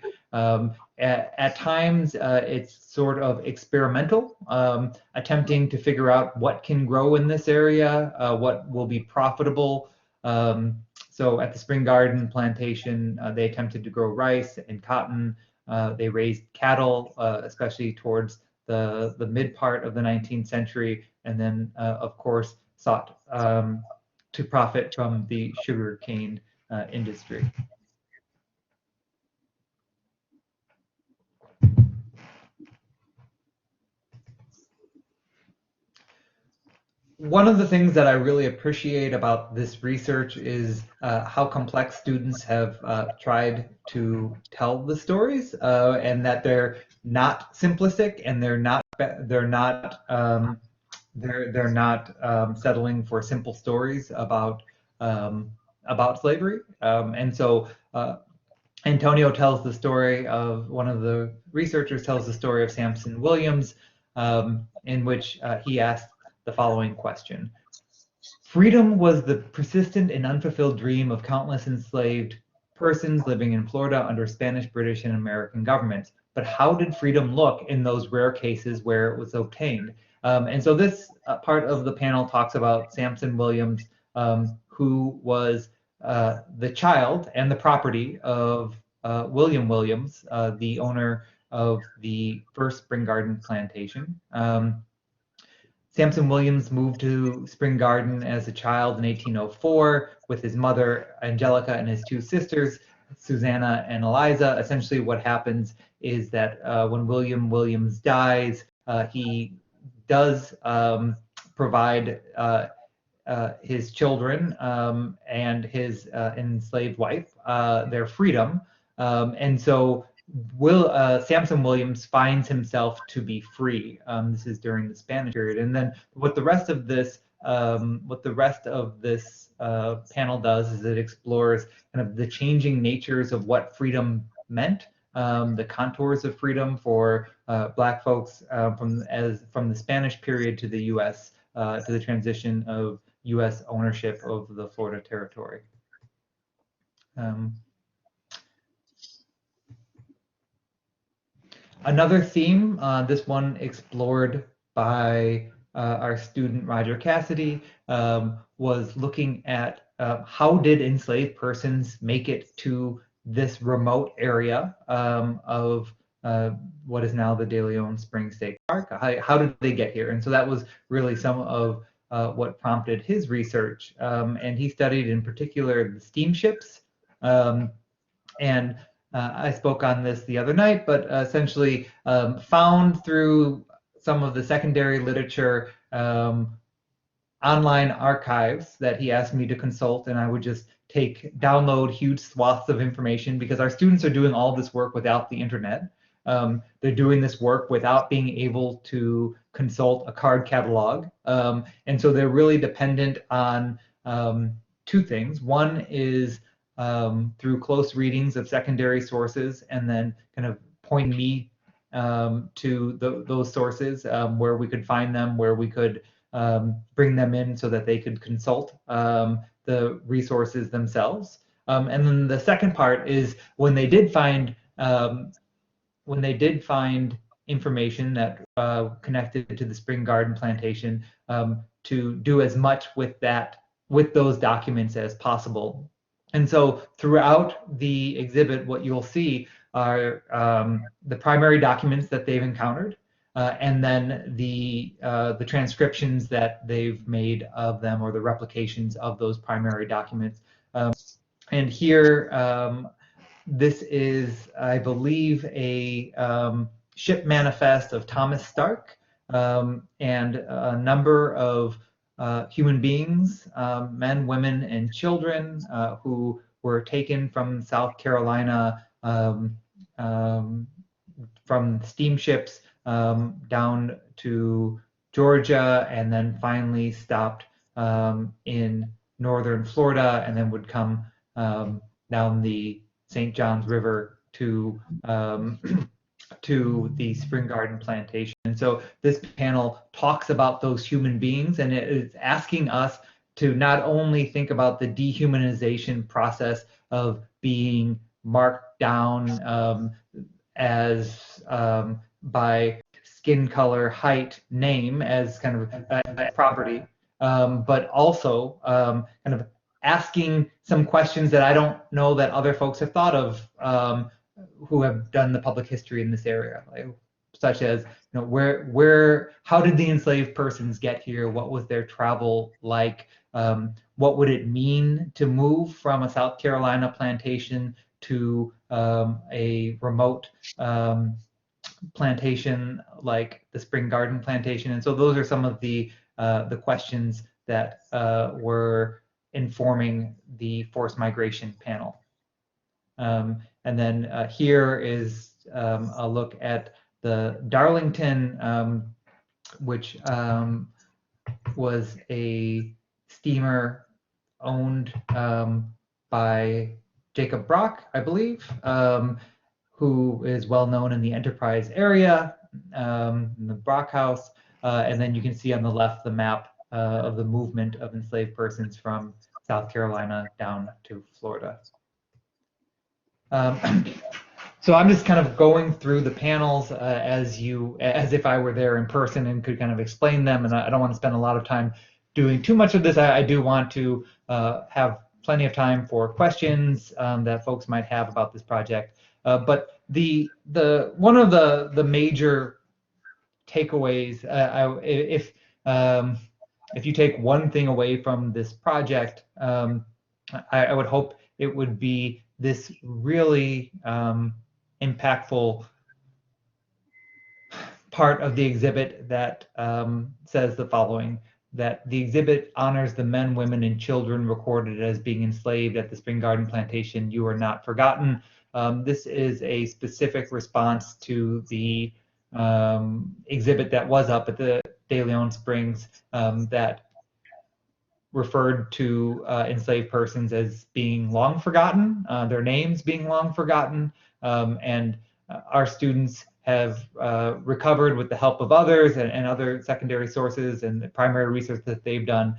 At times, it's sort of experimental, attempting to figure out what can grow in this area, what will be profitable. So at the Spring Garden Plantation, they attempted to grow rice and cotton. They raised cattle, especially towards the mid part of the 19th century, and then, of course, sought to profit from the sugarcane industry. One of the things that I really appreciate about this research is how complex students have tried to tell the stories, and that they're not simplistic, and they're not settling for simple stories about slavery. And so Antonio tells the story of, one of the researchers tells the story of Sampson Williams, in which he asked the following question. Freedom was the persistent and unfulfilled dream of countless enslaved persons living in Florida under Spanish, British, and American governments. But how did freedom look in those rare cases where it was obtained? And so this part of the panel talks about Sampson Williams, who was the child and the property of William Williams, the owner of the first Spring Garden Plantation. Sampson Williams moved to Spring Garden as a child in 1804 with his mother, Angelica, and his 2 sisters, Susanna and Eliza. Essentially what happens is that when William Williams dies, he does provide his children and his enslaved wife their freedom. And so Sampson Williams finds himself to be free. This is during the Spanish period. And then what the rest of this panel does is it explores kind of the changing natures of what freedom meant, the contours of freedom for Black folks from the Spanish period to the U.S., to the transition of U.S. ownership of the Florida territory. Another theme, this one explored by our student Roger Cassidy, was looking at how did enslaved persons make it to this remote area of what is now the De Leon Springs State Park. How did they get here? And so that was really some of what prompted his research. And he studied in particular the steamships. And I spoke on this the other night, but essentially found through some of the secondary literature online archives that he asked me to consult, and I would just download huge swaths of information, because our students are doing all this work without the internet. They're doing this work without being able to consult a card catalog. And so they're really dependent on 2 things. One is through close readings of secondary sources, and then kind of pointing me to those sources where we could find them, where we could bring them in so that they could consult the resources themselves. And then the second part is when they did find information that connected to the Spring Garden Plantation, to do as much with that with those documents as possible. And so throughout the exhibit, what you'll see are the primary documents that they've encountered, and then the transcriptions that they've made of them, or the replications of those primary documents. And here, this is, I believe, a ship manifest of Thomas Stark, and a number of human beings, men, women, and children who were taken from South Carolina from steamships down to Georgia, and then finally stopped in northern Florida, and then would come down the St. Johns River to to the Spring Garden Plantation. And so this panel talks about those human beings, and it is asking us to not only think about the dehumanization process of being marked down as by skin color, height, name as kind of property, but also kind of asking some questions that I don't know that other folks have thought of who have done the public history in this area, like, such as, you know, how did the enslaved persons get here? What was their travel like? What would it mean to move from a South Carolina plantation to a remote plantation like the Spring Garden Plantation? And so those are some of the questions that were informing the forced migration panel. And then here is a look at the Darlington, which was a steamer owned by Jacob Brock, I believe, who is well known in the Enterprise area, in the Brock House. And then you can see on the left the map of the movement of enslaved persons from South Carolina down to Florida. So I'm just kind of going through the panels as if I were there in person and could kind of explain them, and I don't want to spend a lot of time doing too much of this. I do want to have plenty of time for questions that folks might have about this project. But one of the major takeaways, if you take one thing away from this project, I would hope it would be this really impactful part of the exhibit that says the following: that the exhibit honors the men, women, and children recorded as being enslaved at the Spring Garden Plantation. You are not forgotten. This is a specific response to the exhibit that was up at the De Leon Springs that referred to enslaved persons as being long forgotten, their names being long forgotten, and our students have recovered, with the help of others and other secondary sources and the primary research that they've done,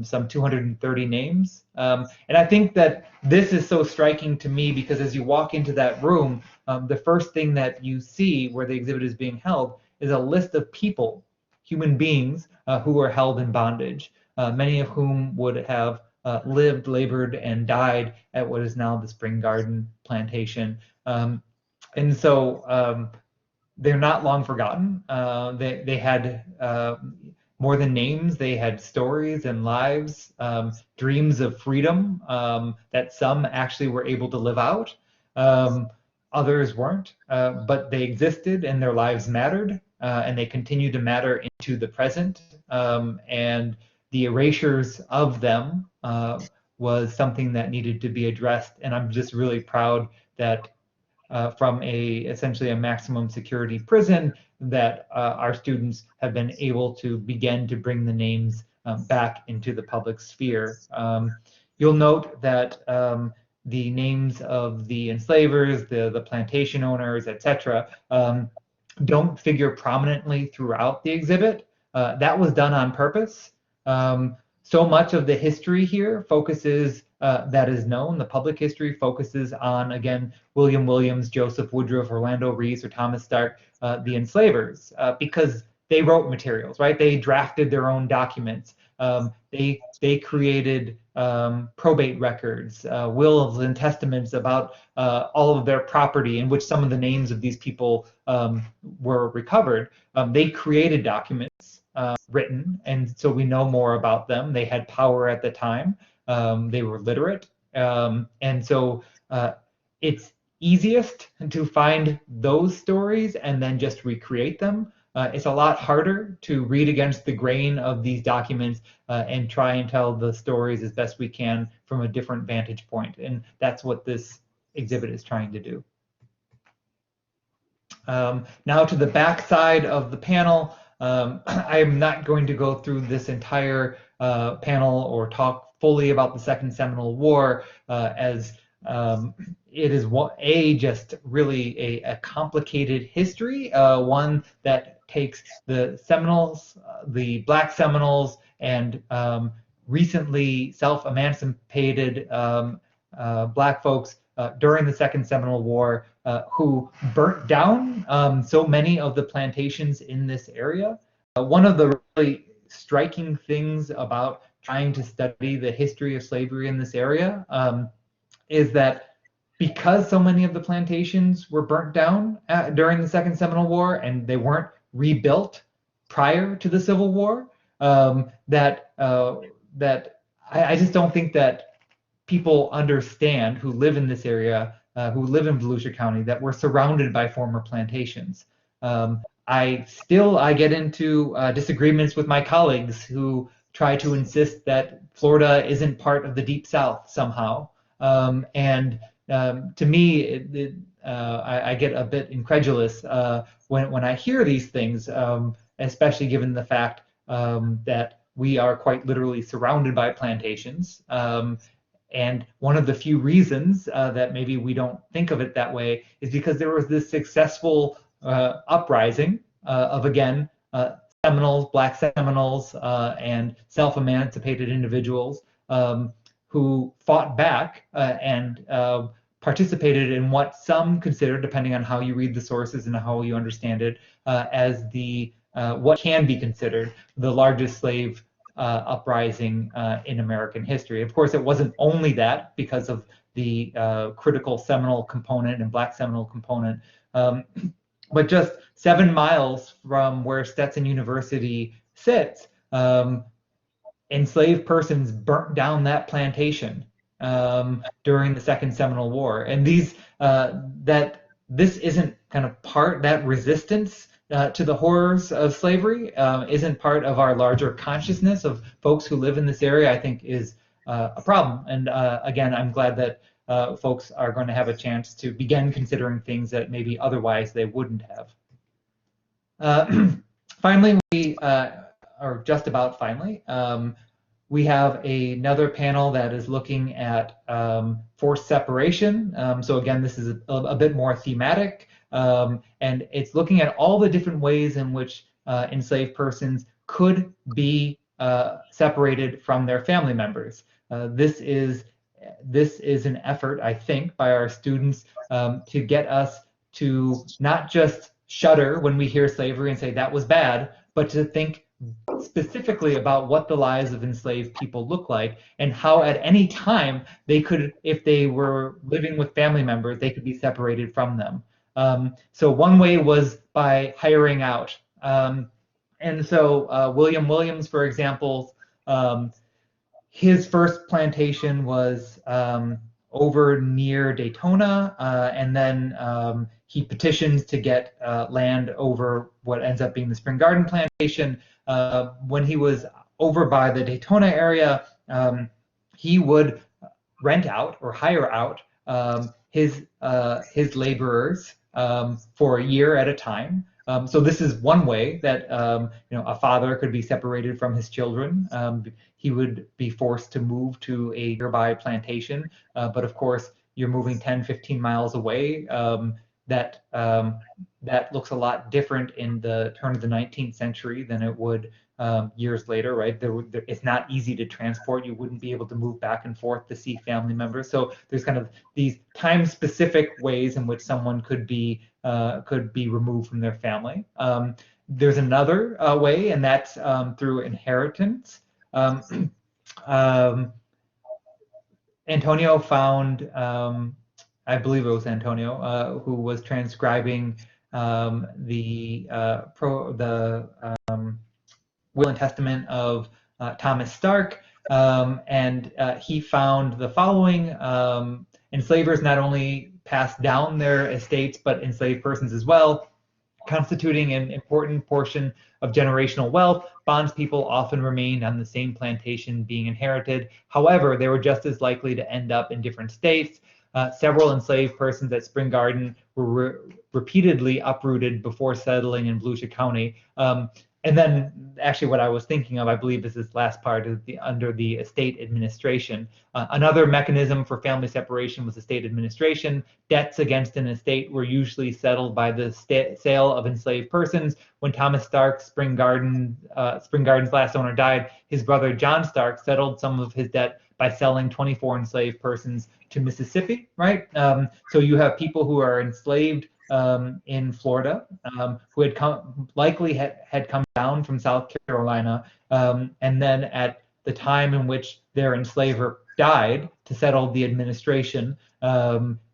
some 230 names. And I think that this is so striking to me because as you walk into that room, the first thing that you see where the exhibit is being held is a list of people, human beings, who were held in bondage. Many of whom would have lived, labored, and died at what is now the Spring Garden Plantation. And so they're not long forgotten. They had more than names. They had stories and lives, dreams of freedom that some actually were able to live out. Others weren't, but they existed and their lives mattered, and they continue to matter into the present. And the erasures of them was something that needed to be addressed, and I'm just really proud that from essentially a maximum security prison that our students have been able to begin to bring the names back into the public sphere. You'll note that the names of the enslavers, the plantation owners, etc., don't figure prominently throughout the exhibit. That was done on purpose. So much of the history here focuses, that is known, the public history focuses on, again, William Williams, Joseph Woodruff, Orlando Reese, or Thomas Stark, the enslavers, because they wrote materials, right? They drafted their own documents. They created probate records, wills and testaments about all of their property, in which some of the names of these people were recovered. They created documents written, and so we know more about them. They had power at the time. They were literate, and so it's easiest to find those stories and then just recreate them. It's a lot harder to read against the grain of these documents and try and tell the stories as best we can from a different vantage point. And that's what this exhibit is trying to do. Now to the back side of the panel, I'm not going to go through this entire panel or talk fully about the Second Seminole War, as it is just really a complicated history, one that takes the Seminoles, the Black Seminoles, and recently self-emancipated Black folks during the Second Seminole War, who burnt down so many of the plantations in this area. One of the really striking things about trying to study the history of slavery in this area is that because so many of the plantations were burnt down during the Second Seminole War and they weren't rebuilt prior to the Civil War, that I just don't think that people understand who live in this area, who live in Volusia County, that we're surrounded by former plantations. I get into disagreements with my colleagues who try to insist that Florida isn't part of the Deep South somehow. To me, I get a bit incredulous when I hear these things, especially given the fact that we are quite literally surrounded by plantations. And one of the few reasons that maybe we don't think of it that way is because there was this successful uprising of, again, Seminoles, Black Seminoles, and self-emancipated individuals who fought back and participated in what some consider, depending on how you read the sources and how you understand it, as the what can be considered the largest slave uprising in American history. Of course, it wasn't only that, because of the critical Seminole component and Black Seminole component, but just 7 miles from where Stetson University sits, enslaved persons burnt down that plantation during the Second Seminole War. And this isn't kind of part, that resistance to the horrors of slavery isn't part of our larger consciousness of folks who live in this area, I think is a problem. And again, I'm glad that folks are going to have a chance to begin considering things that maybe otherwise they wouldn't have. Finally, or just about finally, we have another panel that is looking at forced separation. So again, this is a bit more thematic, and it's looking at all the different ways in which enslaved persons could be separated from their family members. This is an effort, I think, by our students to get us to not just shudder when we hear slavery and say that was bad, but to think specifically about what the lives of enslaved people look like and how at any time they could, if they were living with family members, they could be separated from them. So one way was by hiring out. And so William Williams, for example, his first plantation was over near Daytona, and then he petitions to get land over what ends up being the Spring Garden plantation. When he was over by the Daytona area, he would rent out or hire out his laborers for a year at a time. So this is one way that a father could be separated from his children. He would be forced to move to a nearby plantation, but of course you're moving 10, 15 miles away. That looks a lot different in the turn of the 19th century than it would years later, right? It's not easy to transport. You wouldn't be able to move back and forth to see family members. So there's kind of these time-specific ways in which someone could be removed from their family. There's another way, and that's through inheritance. Antonio found, I believe it was Antonio, who was transcribing the will and testament of Thomas Stark, and he found the following: enslavers not only passed down their estates, but enslaved persons as well, constituting an important portion of generational wealth. Bondspeople often remained on the same plantation being inherited. However, they were just as likely to end up in different states. Several enslaved persons at Spring Garden were repeatedly uprooted before settling in Volusia County. And then actually what I was thinking of, I believe is this last part, is under the estate administration. Another mechanism for family separation was estate administration. Debts against an estate were usually settled by the sale of enslaved persons. When Thomas Stark, Spring Garden's last owner, died, his brother John Stark settled some of his debt by selling 24 enslaved persons to Mississippi, right? So you have people who are enslaved in Florida, who had likely had come down from South Carolina, and then at the time in which their enslaver died to settle the administration,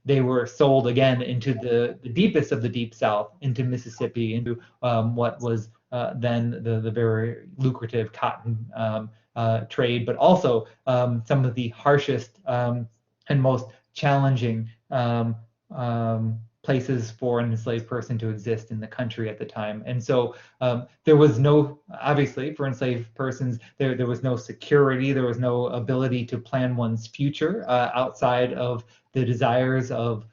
they were sold again into the deepest of the Deep South, into Mississippi, into what was then the very lucrative cotton trade, but also some of the harshest and most challenging places for an enslaved person to exist in the country at the time. And so there was no, obviously for enslaved persons, there was no security, there was no ability to plan one's future outside of the desires of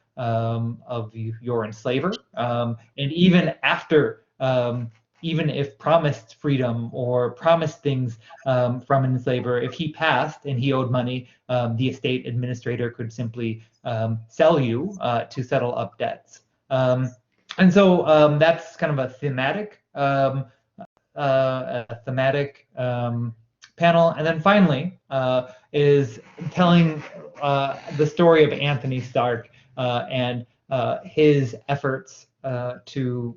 your enslaver. And even after, even if promised freedom or promised things from an enslaver, if he passed and he owed money, the estate administrator could simply sell you to settle up debts. And so that's kind of a thematic panel. And then finally is telling the story of Anthony Stark and his efforts to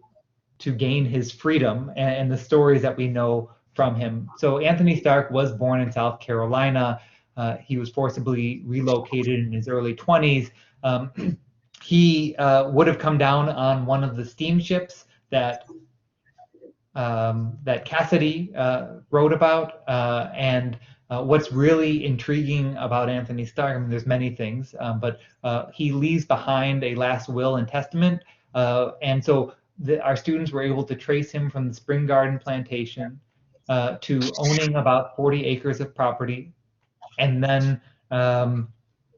gain his freedom and the stories that we know from him. So Anthony Stark was born in South Carolina. He was forcibly relocated in his early 20s. He would have come down on one of the steamships that Cassidy wrote about. And what's really intriguing about Anthony Stark, I mean, there's many things, but he leaves behind a last will and testament. And so our students were able to trace him from the Spring Garden plantation to owning about 40 acres of property. And then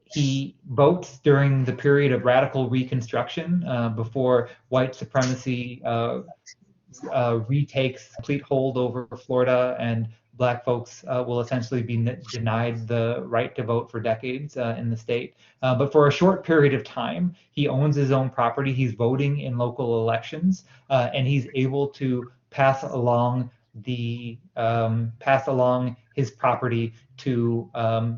he votes during the period of radical Reconstruction before white supremacy retakes complete hold over Florida, and Black folks will essentially be denied the right to vote for decades in the state. But for a short period of time, he owns his own property. He's voting in local elections, and he's able to pass along his property to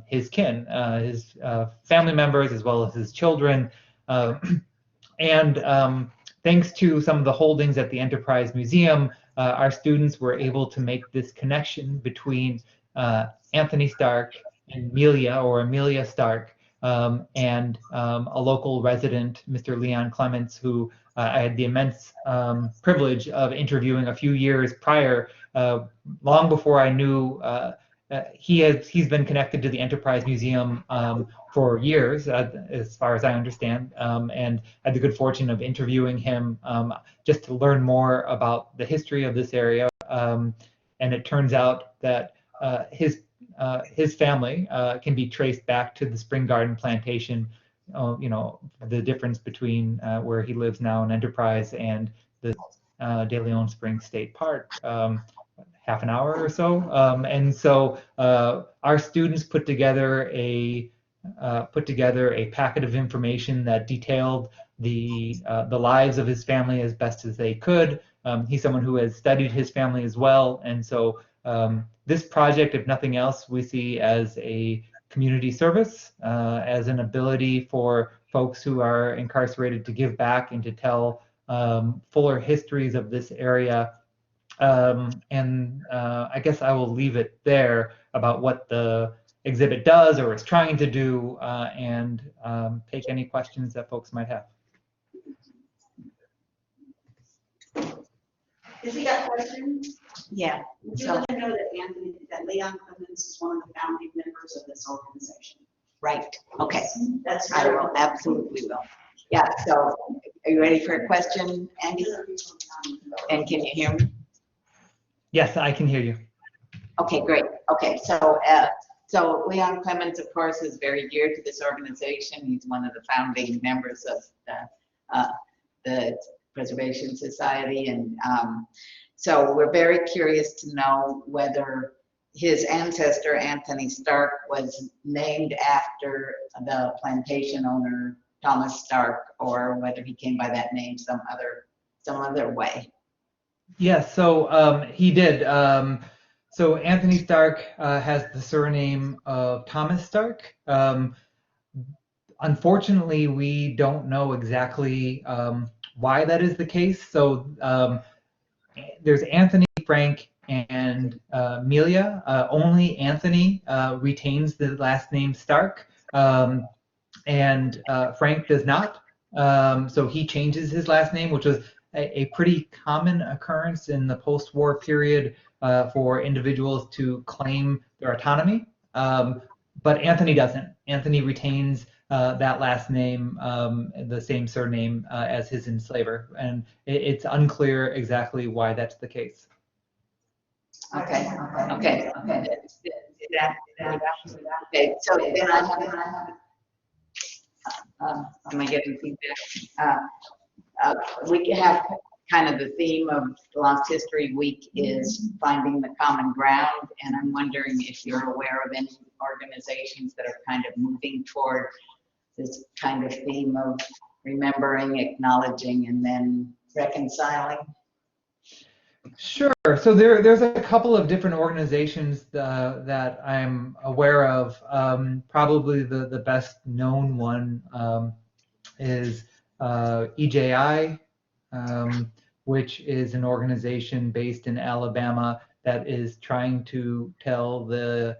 his kin, his family members, as well as his children. And thanks to some of the holdings at the Enterprise Museum, our students were able to make this connection between Anthony Stark and Amelia Stark, and a local resident, Mr. Leon Clements, who I had the immense privilege of interviewing a few years prior, long before I knew. He's been connected to the Enterprise Museum for years, as far as I understand, and I had the good fortune of interviewing him just to learn more about the history of this area. And it turns out that his family can be traced back to the Spring Garden plantation. You know, the difference between where he lives now in Enterprise and the De Leon Springs State Park. Half an hour or so, and so our students put together a packet of information that detailed the lives of his family as best as they could. He's someone who has studied his family as well, and so this project, if nothing else, we see as a community service, as an ability for folks who are incarcerated to give back and to tell fuller histories of this area. And I guess I will leave it there. about what the exhibit does or is trying to do, and take any questions that folks might have. Has he got questions? Yeah. Would you So, let him know that that Leon Clemens is one of the founding members of this organization? right. Okay. That's I will, absolutely will. Yeah. So, are you ready for a question, Andy? And can you hear me? Yes, I can hear you. Okay, great. Okay, so Leon Clemens, of course, is very dear to this organization. He's one of the founding members of the Preservation Society, and so we're very curious to know whether his ancestor, Anthony Stark, was named after the plantation owner, Thomas Stark, or whether he came by that name some other way. Yes, so he did. So Anthony Stark has the surname of Thomas Stark. Unfortunately, we don't know exactly why that is the case. So there's Anthony, Frank, and Amelia. Only Anthony retains the last name Stark, and Frank does not. So he changes his last name, which was a pretty common occurrence in the post-war period for individuals to claim their autonomy. But Anthony doesn't. Anthony retains that last name, the same surname as his enslaver, and it's unclear exactly why that's the case. Okay. Okay, so then I have, am I getting feedback? We have kind of the theme of Lost History Week is finding the common ground, and I'm wondering if you're aware of any organizations that are kind of moving toward this kind of theme of remembering, acknowledging, and then reconciling. Sure. So there's a couple of different organizations that I'm aware of. Probably the best known one is EJI, which is an organization based in Alabama that is trying to tell the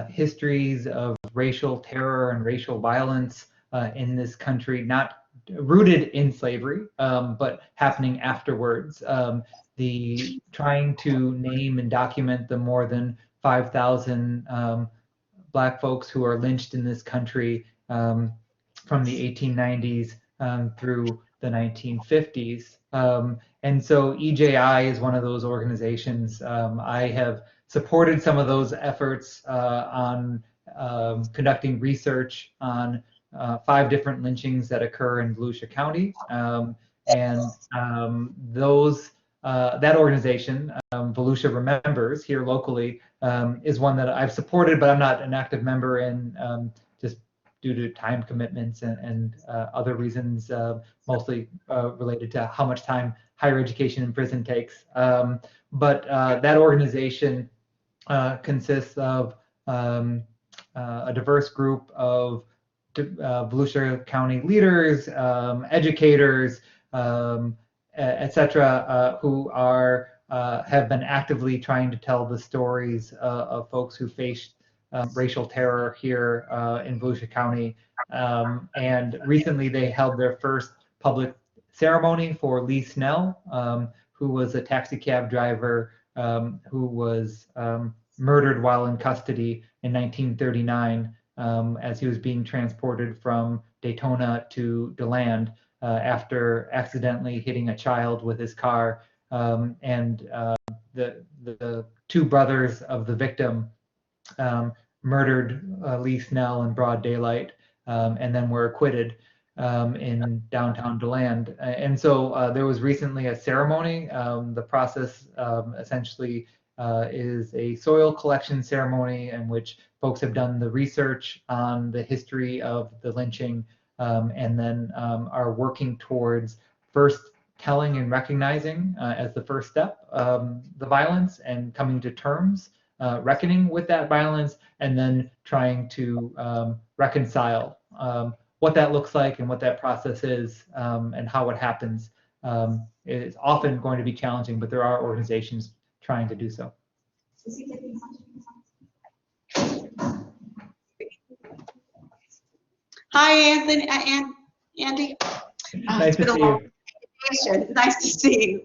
histories of racial terror and racial violence in this country, not rooted in slavery, but happening afterwards. The trying to name and document the more than 5,000 Black folks who are lynched in this country from the 1890s through the 1950s. And so EJI is one of those organizations. I have supported some of those efforts on conducting research on 5 different lynchings that occur in Volusia County. That organization, Volusia Remembers, here locally, is one that I've supported, but I'm not an active member in, just due to time commitments and other reasons, mostly related to how much time higher education in prison takes. But that organization consists of a diverse group of Volusia County leaders, educators, etc., who have been actively trying to tell the stories of folks who faced racial terror here in Volusia County. And recently they held their first public ceremony for Lee Snell, who was a taxi cab driver who was murdered while in custody in 1939 as he was being transported from Daytona to DeLand. After accidentally hitting a child with his car, and the 2 brothers of the victim murdered Lee Snell in broad daylight, and then were acquitted in downtown DeLand. And so there was recently a ceremony. The process essentially is a soil collection ceremony in which folks have done the research on the history of the lynching, and then are working towards first telling and recognizing as the first step the violence and coming to terms, reckoning with that violence, and then trying to reconcile what that looks like and what that process is, and how it happens. It's often going to be challenging, but there are organizations trying to do so. Hi, Anthony, Andy. Nice It's to been a see long you. vacation. Nice to see you.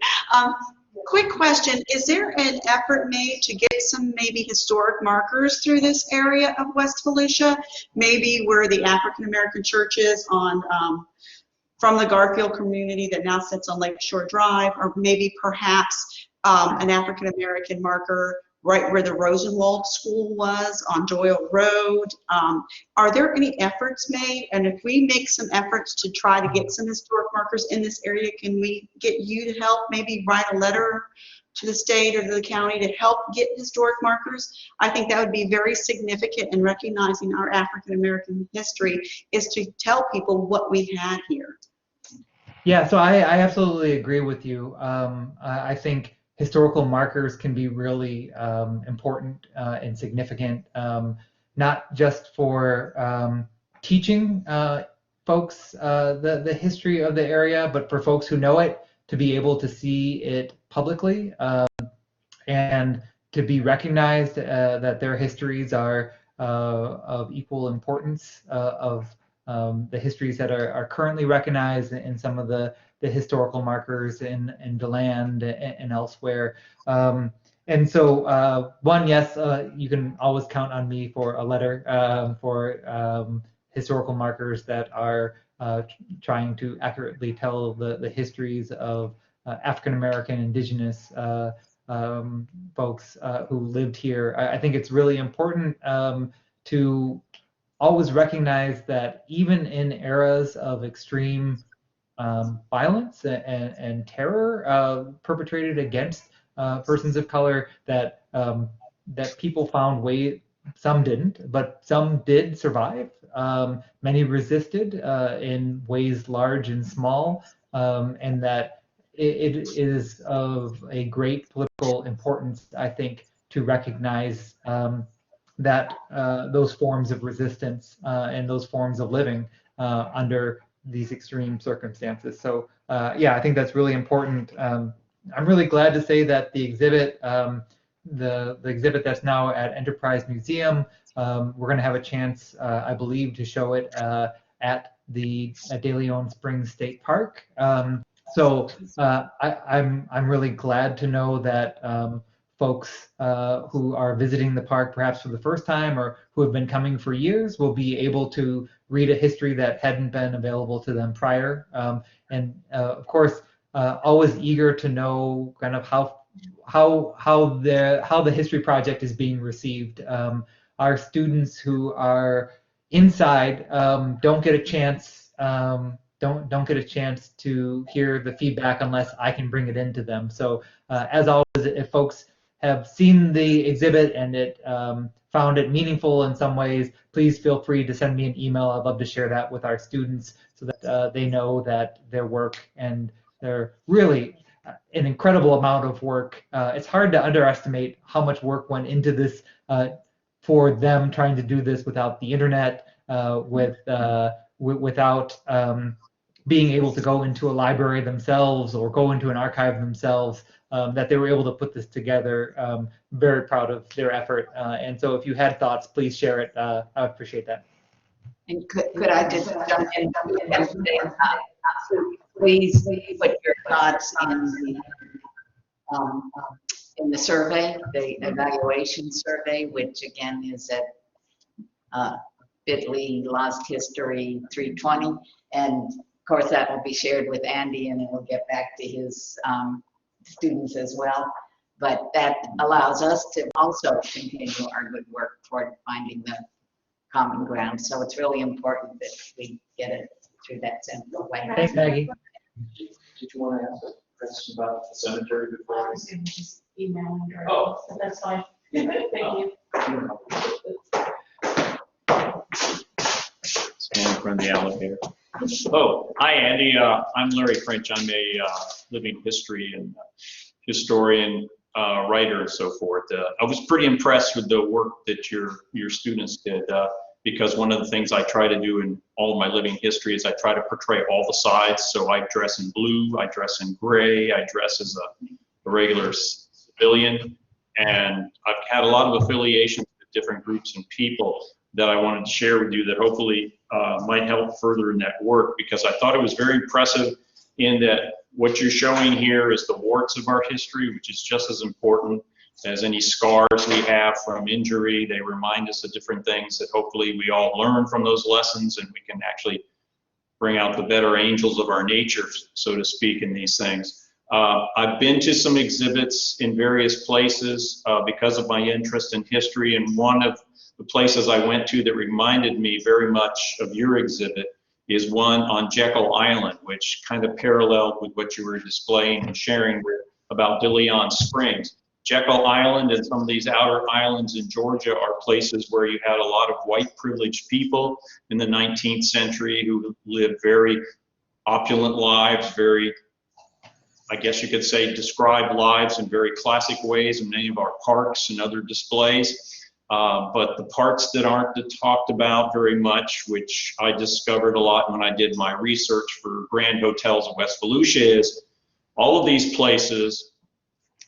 Quick question, is there an effort made to get some maybe historic markers through this area of West Volusia? Maybe where the African American church is on, from the Garfield community that now sits on Lakeshore Drive, or maybe perhaps an African American marker right where the Rosenwald School was on Doyle Road. Are there any efforts made? And if we make some efforts to try to get some historic markers in this area, can we get you to help maybe write a letter to the state or to the county to help get historic markers? I think that would be very significant in recognizing our African American history, is to tell people what we had here. Yeah, so I absolutely agree with you. I think historical markers can be really important and significant, not just for teaching folks the history of the area, but for folks who know it to be able to see it publicly and to be recognized that their histories are of equal importance of the histories that are currently recognized in some of the historical markers in DeLand and elsewhere. And so, one, yes, you can always count on me for a letter for historical markers that are trying to accurately tell the histories of African American, Indigenous folks who lived here. I think it's really important to always recognize that even in eras of extreme violence and terror perpetrated against persons of color, that people found ways. Some didn't, but some did survive. Many resisted in ways large and small, and that it is of a great political importance, I think, to recognize that those forms of resistance and those forms of living under these extreme circumstances. So yeah, I think that's really important. I'm really glad to say that the exhibit, the exhibit that's now at Enterprise Museum, we're going to have a chance, I believe, to show it at De Leon Springs State Park. So I'm really glad to know that folks who are visiting the park perhaps for the first time or who have been coming for years will be able to read a history that hadn't been available to them prior. And of course, always eager to know kind of how the history project is being received. Our students who are inside don't get a chance don't get a chance to hear the feedback unless I can bring it into them. So as always, if folks have seen the exhibit and it found it meaningful in some ways, please feel free to send me an email. I'd love to share that with our students so that they know that their work, and they're really an incredible amount of work. It's hard to underestimate how much work went into this for them trying to do this without the internet, without being able to go into a library themselves or go into an archive themselves, that they were able to put this together. Very proud of their effort. And so if you had thoughts, please share it. I would appreciate that. And could I just jump in? Please put your thoughts in the survey, the evaluation survey, which again is at bit.ly Lost History 320. And of course that will be shared with Andy and it will get back to his students as well. But that allows us to also continue our good work toward finding the common ground. So it's really important that we get it through that central way. Thanks, Maggie. Did you want to ask a question about the cemetery before? I was going to just email her. Oh. So that's fine. Thank you. Stand in front of the alligator. Oh, hi, Andy. I'm Larry French. I'm a living history and historian, writer, and so forth. I was pretty impressed with the work that your students did, because one of the things I try to do in all of my living history is I try to portray all the sides. So I dress in blue, I dress in gray, I dress as a regular civilian, and I've had a lot of affiliations with different groups and people that I wanted to share with you that hopefully might help further in that work, because I thought it was very impressive in that what you're showing here is the warts of our history, which is just as important as any scars we have from injury. They remind us of different things that hopefully we all learn from those lessons, and we can actually bring out the better angels of our nature, so to speak, in these things. I've been to some exhibits in various places because of my interest in history, and one of the places I went to that reminded me very much of your exhibit is one on Jekyll Island, which kind of paralleled with what you were displaying and sharing about De Leon Springs. Jekyll Island and some of these outer islands in Georgia are places where you had a lot of white privileged people in the 19th century who lived very opulent lives, very, I guess you could say, described lives in very classic ways in many of our parks and other displays. But the parts that aren't talked about very much, which I discovered a lot when I did my research for Grand Hotels of West Volusia, is all of these places,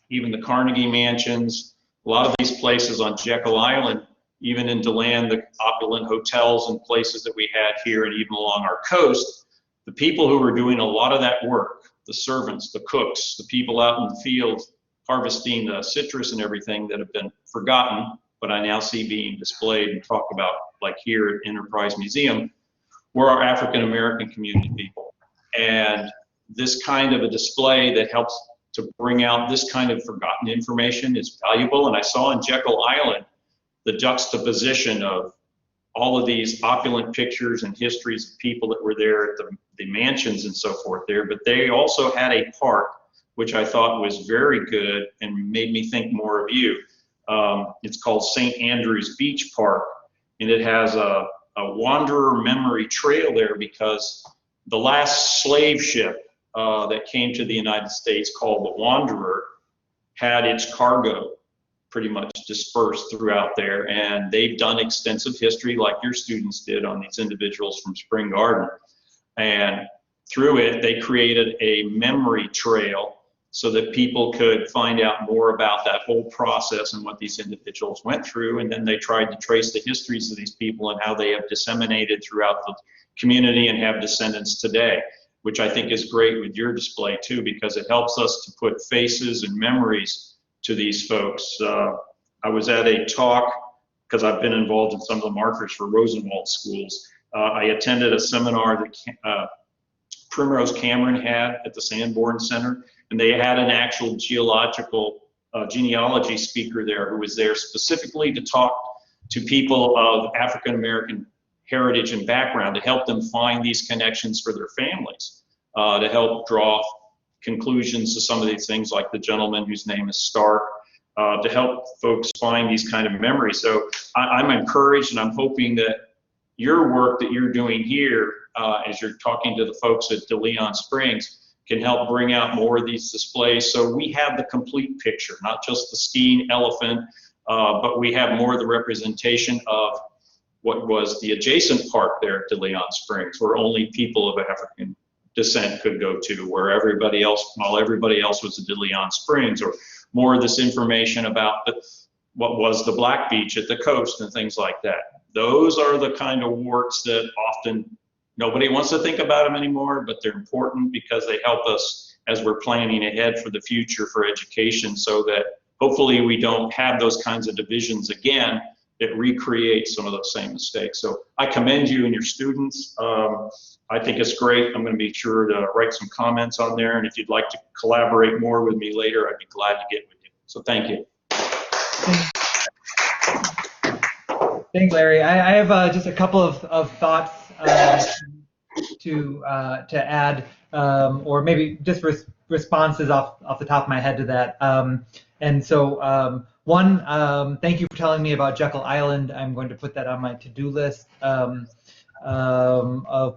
even the Carnegie Mansions, a lot of these places on Jekyll Island, even in DeLand, the opulent hotels and places that we had here and even along our coast, the people who were doing a lot of that work, the servants, the cooks, the people out in the field harvesting the citrus and everything that have been forgotten, but I now see being displayed and talked about, like here at Enterprise Museum, were our African American community people. And this kind of a display that helps to bring out this kind of forgotten information is valuable. And I saw in Jekyll Island the juxtaposition of all of these opulent pictures and histories of people that were there at the mansions and so forth there, but they also had a park which I thought was very good and made me think more of you. It's called St. Andrews Beach Park, and it has a wanderer memory trail there because the last slave ship that came to the United States, called the Wanderer, had its cargo pretty much dispersed throughout there, and they've done extensive history like your students did on these individuals from Spring Garden, and through it they created a memory trail so that people could find out more about that whole process and what these individuals went through. And then they tried to trace the histories of these people and how they have disseminated throughout the community and have descendants today, which I think is great with your display too, because it helps us to put faces and memories to these folks. I was at a talk, because I've been involved in some of the markers for Rosenwald schools. I attended a seminar that Primrose Cameron had at the Sanborn Center, and they had an actual genealogy speaker there who was there specifically to talk to people of African American heritage and background to help them find these connections for their families, to help draw conclusions to some of these things, like the gentleman whose name is Stark, to help folks find these kind of memories. So I'm encouraged, and I'm hoping that your work that you're doing here, as you're talking to the folks at De Leon Springs, can help bring out more of these displays so we have the complete picture, not just the skiing elephant, but we have more of the representation of what was the adjacent park there at De Leon Springs, where only people of African descent could go to, where everybody else, while everybody else was at De Leon Springs, or more of this information about what was the Black Beach at the coast and things like that. Those are the kind of warts that often nobody wants to think about them anymore, but they're important because they help us as we're planning ahead for the future for education, so that hopefully we don't have those kinds of divisions again that recreate some of those same mistakes. So I commend you and your students. I think it's great. I'm going to be sure to write some comments on there, and if you'd like to collaborate more with me later, I'd be glad to get with you. So thank you. Thanks, Larry. I have just a couple of thoughts to add, or maybe just responses off the top of my head to that. And so one, thank you for telling me about Jekyll Island. I'm going to put that on my to-do list of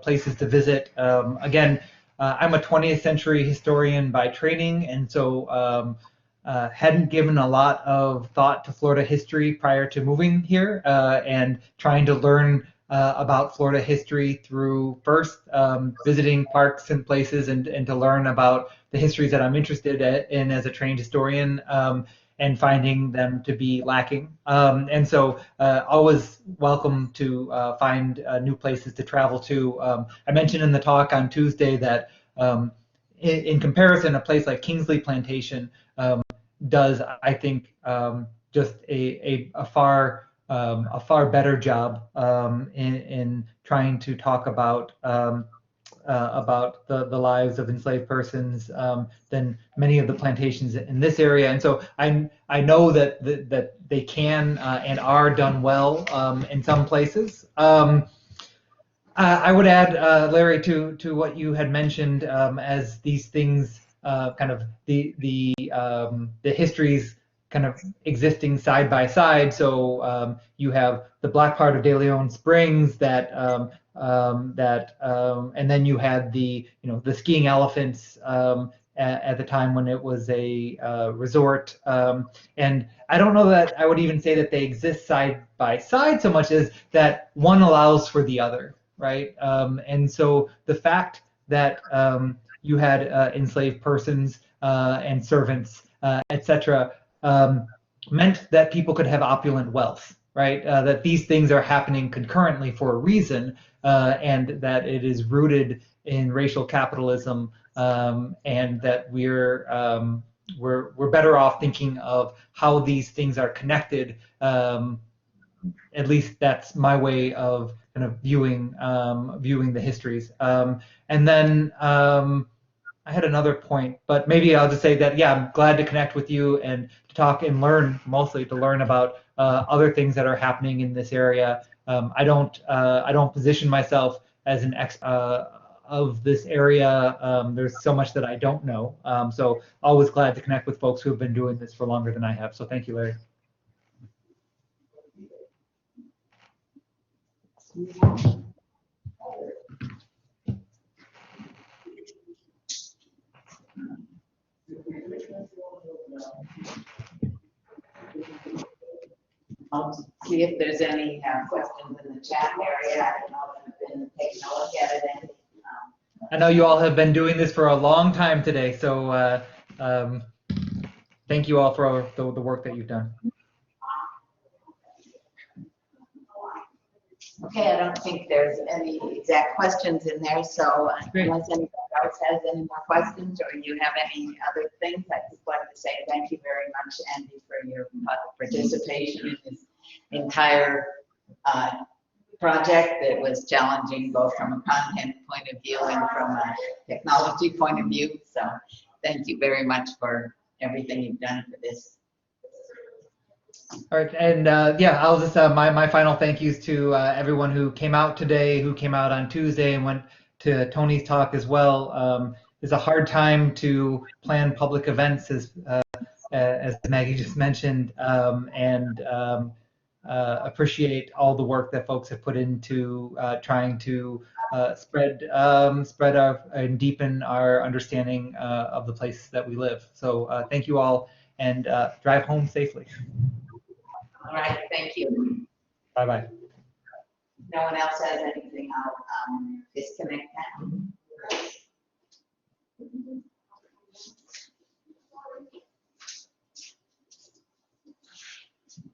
places to visit. Again, I'm a 20th century historian by training, and so hadn't given a lot of thought to Florida history prior to moving here, and trying to learn about Florida history through first visiting parks and places, and to learn about the histories that I'm interested in as a trained historian. and finding them to be lacking. And so always welcome to find new places to travel to. I mentioned in the talk on Tuesday that in comparison, a place like Kingsley Plantation does, I think, just a far better job in trying to talk about the lives of enslaved persons than many of the plantations in this area. And so I know that they can and are done well in some places. I would add, Larry, to what you had mentioned as these things kind of the histories kind of existing side by side. So you have the black part of De Leon Springs that and then you had the skiing elephants at the time when it was a resort. And I don't know that I would even say that they exist side by side so much as that one allows for the other, right? And so the fact that you had enslaved persons and servants, etc., meant that people could have opulent wealth, right? That these things are happening concurrently for a reason, and that it is rooted in racial capitalism, and that we're better off thinking of how these things are connected. At least that's my way of kind of viewing the histories. And then I had another point, but maybe I'll just say that, yeah, I'm glad to connect with you and to talk and learn, mostly to learn about other things that are happening in this area. I don't position myself as an expert of this area. There's so much that I don't know. So always glad to connect with folks who have been doing this for longer than I have. So thank you, Larry. I'll see if there's any questions in the chat area. I don't know if you've been taking a look at it. I know you all have been doing this for a long time today, so thank you all for the work that you've done. Okay, I don't think there's any exact questions in there, so unless anybody else has any more questions or you have any other things, I'd just like to say thank you very much, Andy, for your participation in this entire project. It was challenging both from a content point of view and from a technology point of view, so thank you very much for everything you've done for this. All right, and yeah, I'll just my final thank yous to everyone who came out today, who came out on Tuesday, and went to Tony's talk as well. It's a hard time to plan public events, as Maggie just mentioned, and appreciate all the work that folks have put into trying to spread and deepen our understanding of the place that we live. So thank you all, and drive home safely. All right, thank you. Bye-bye. No one else has anything, I'll disconnect now.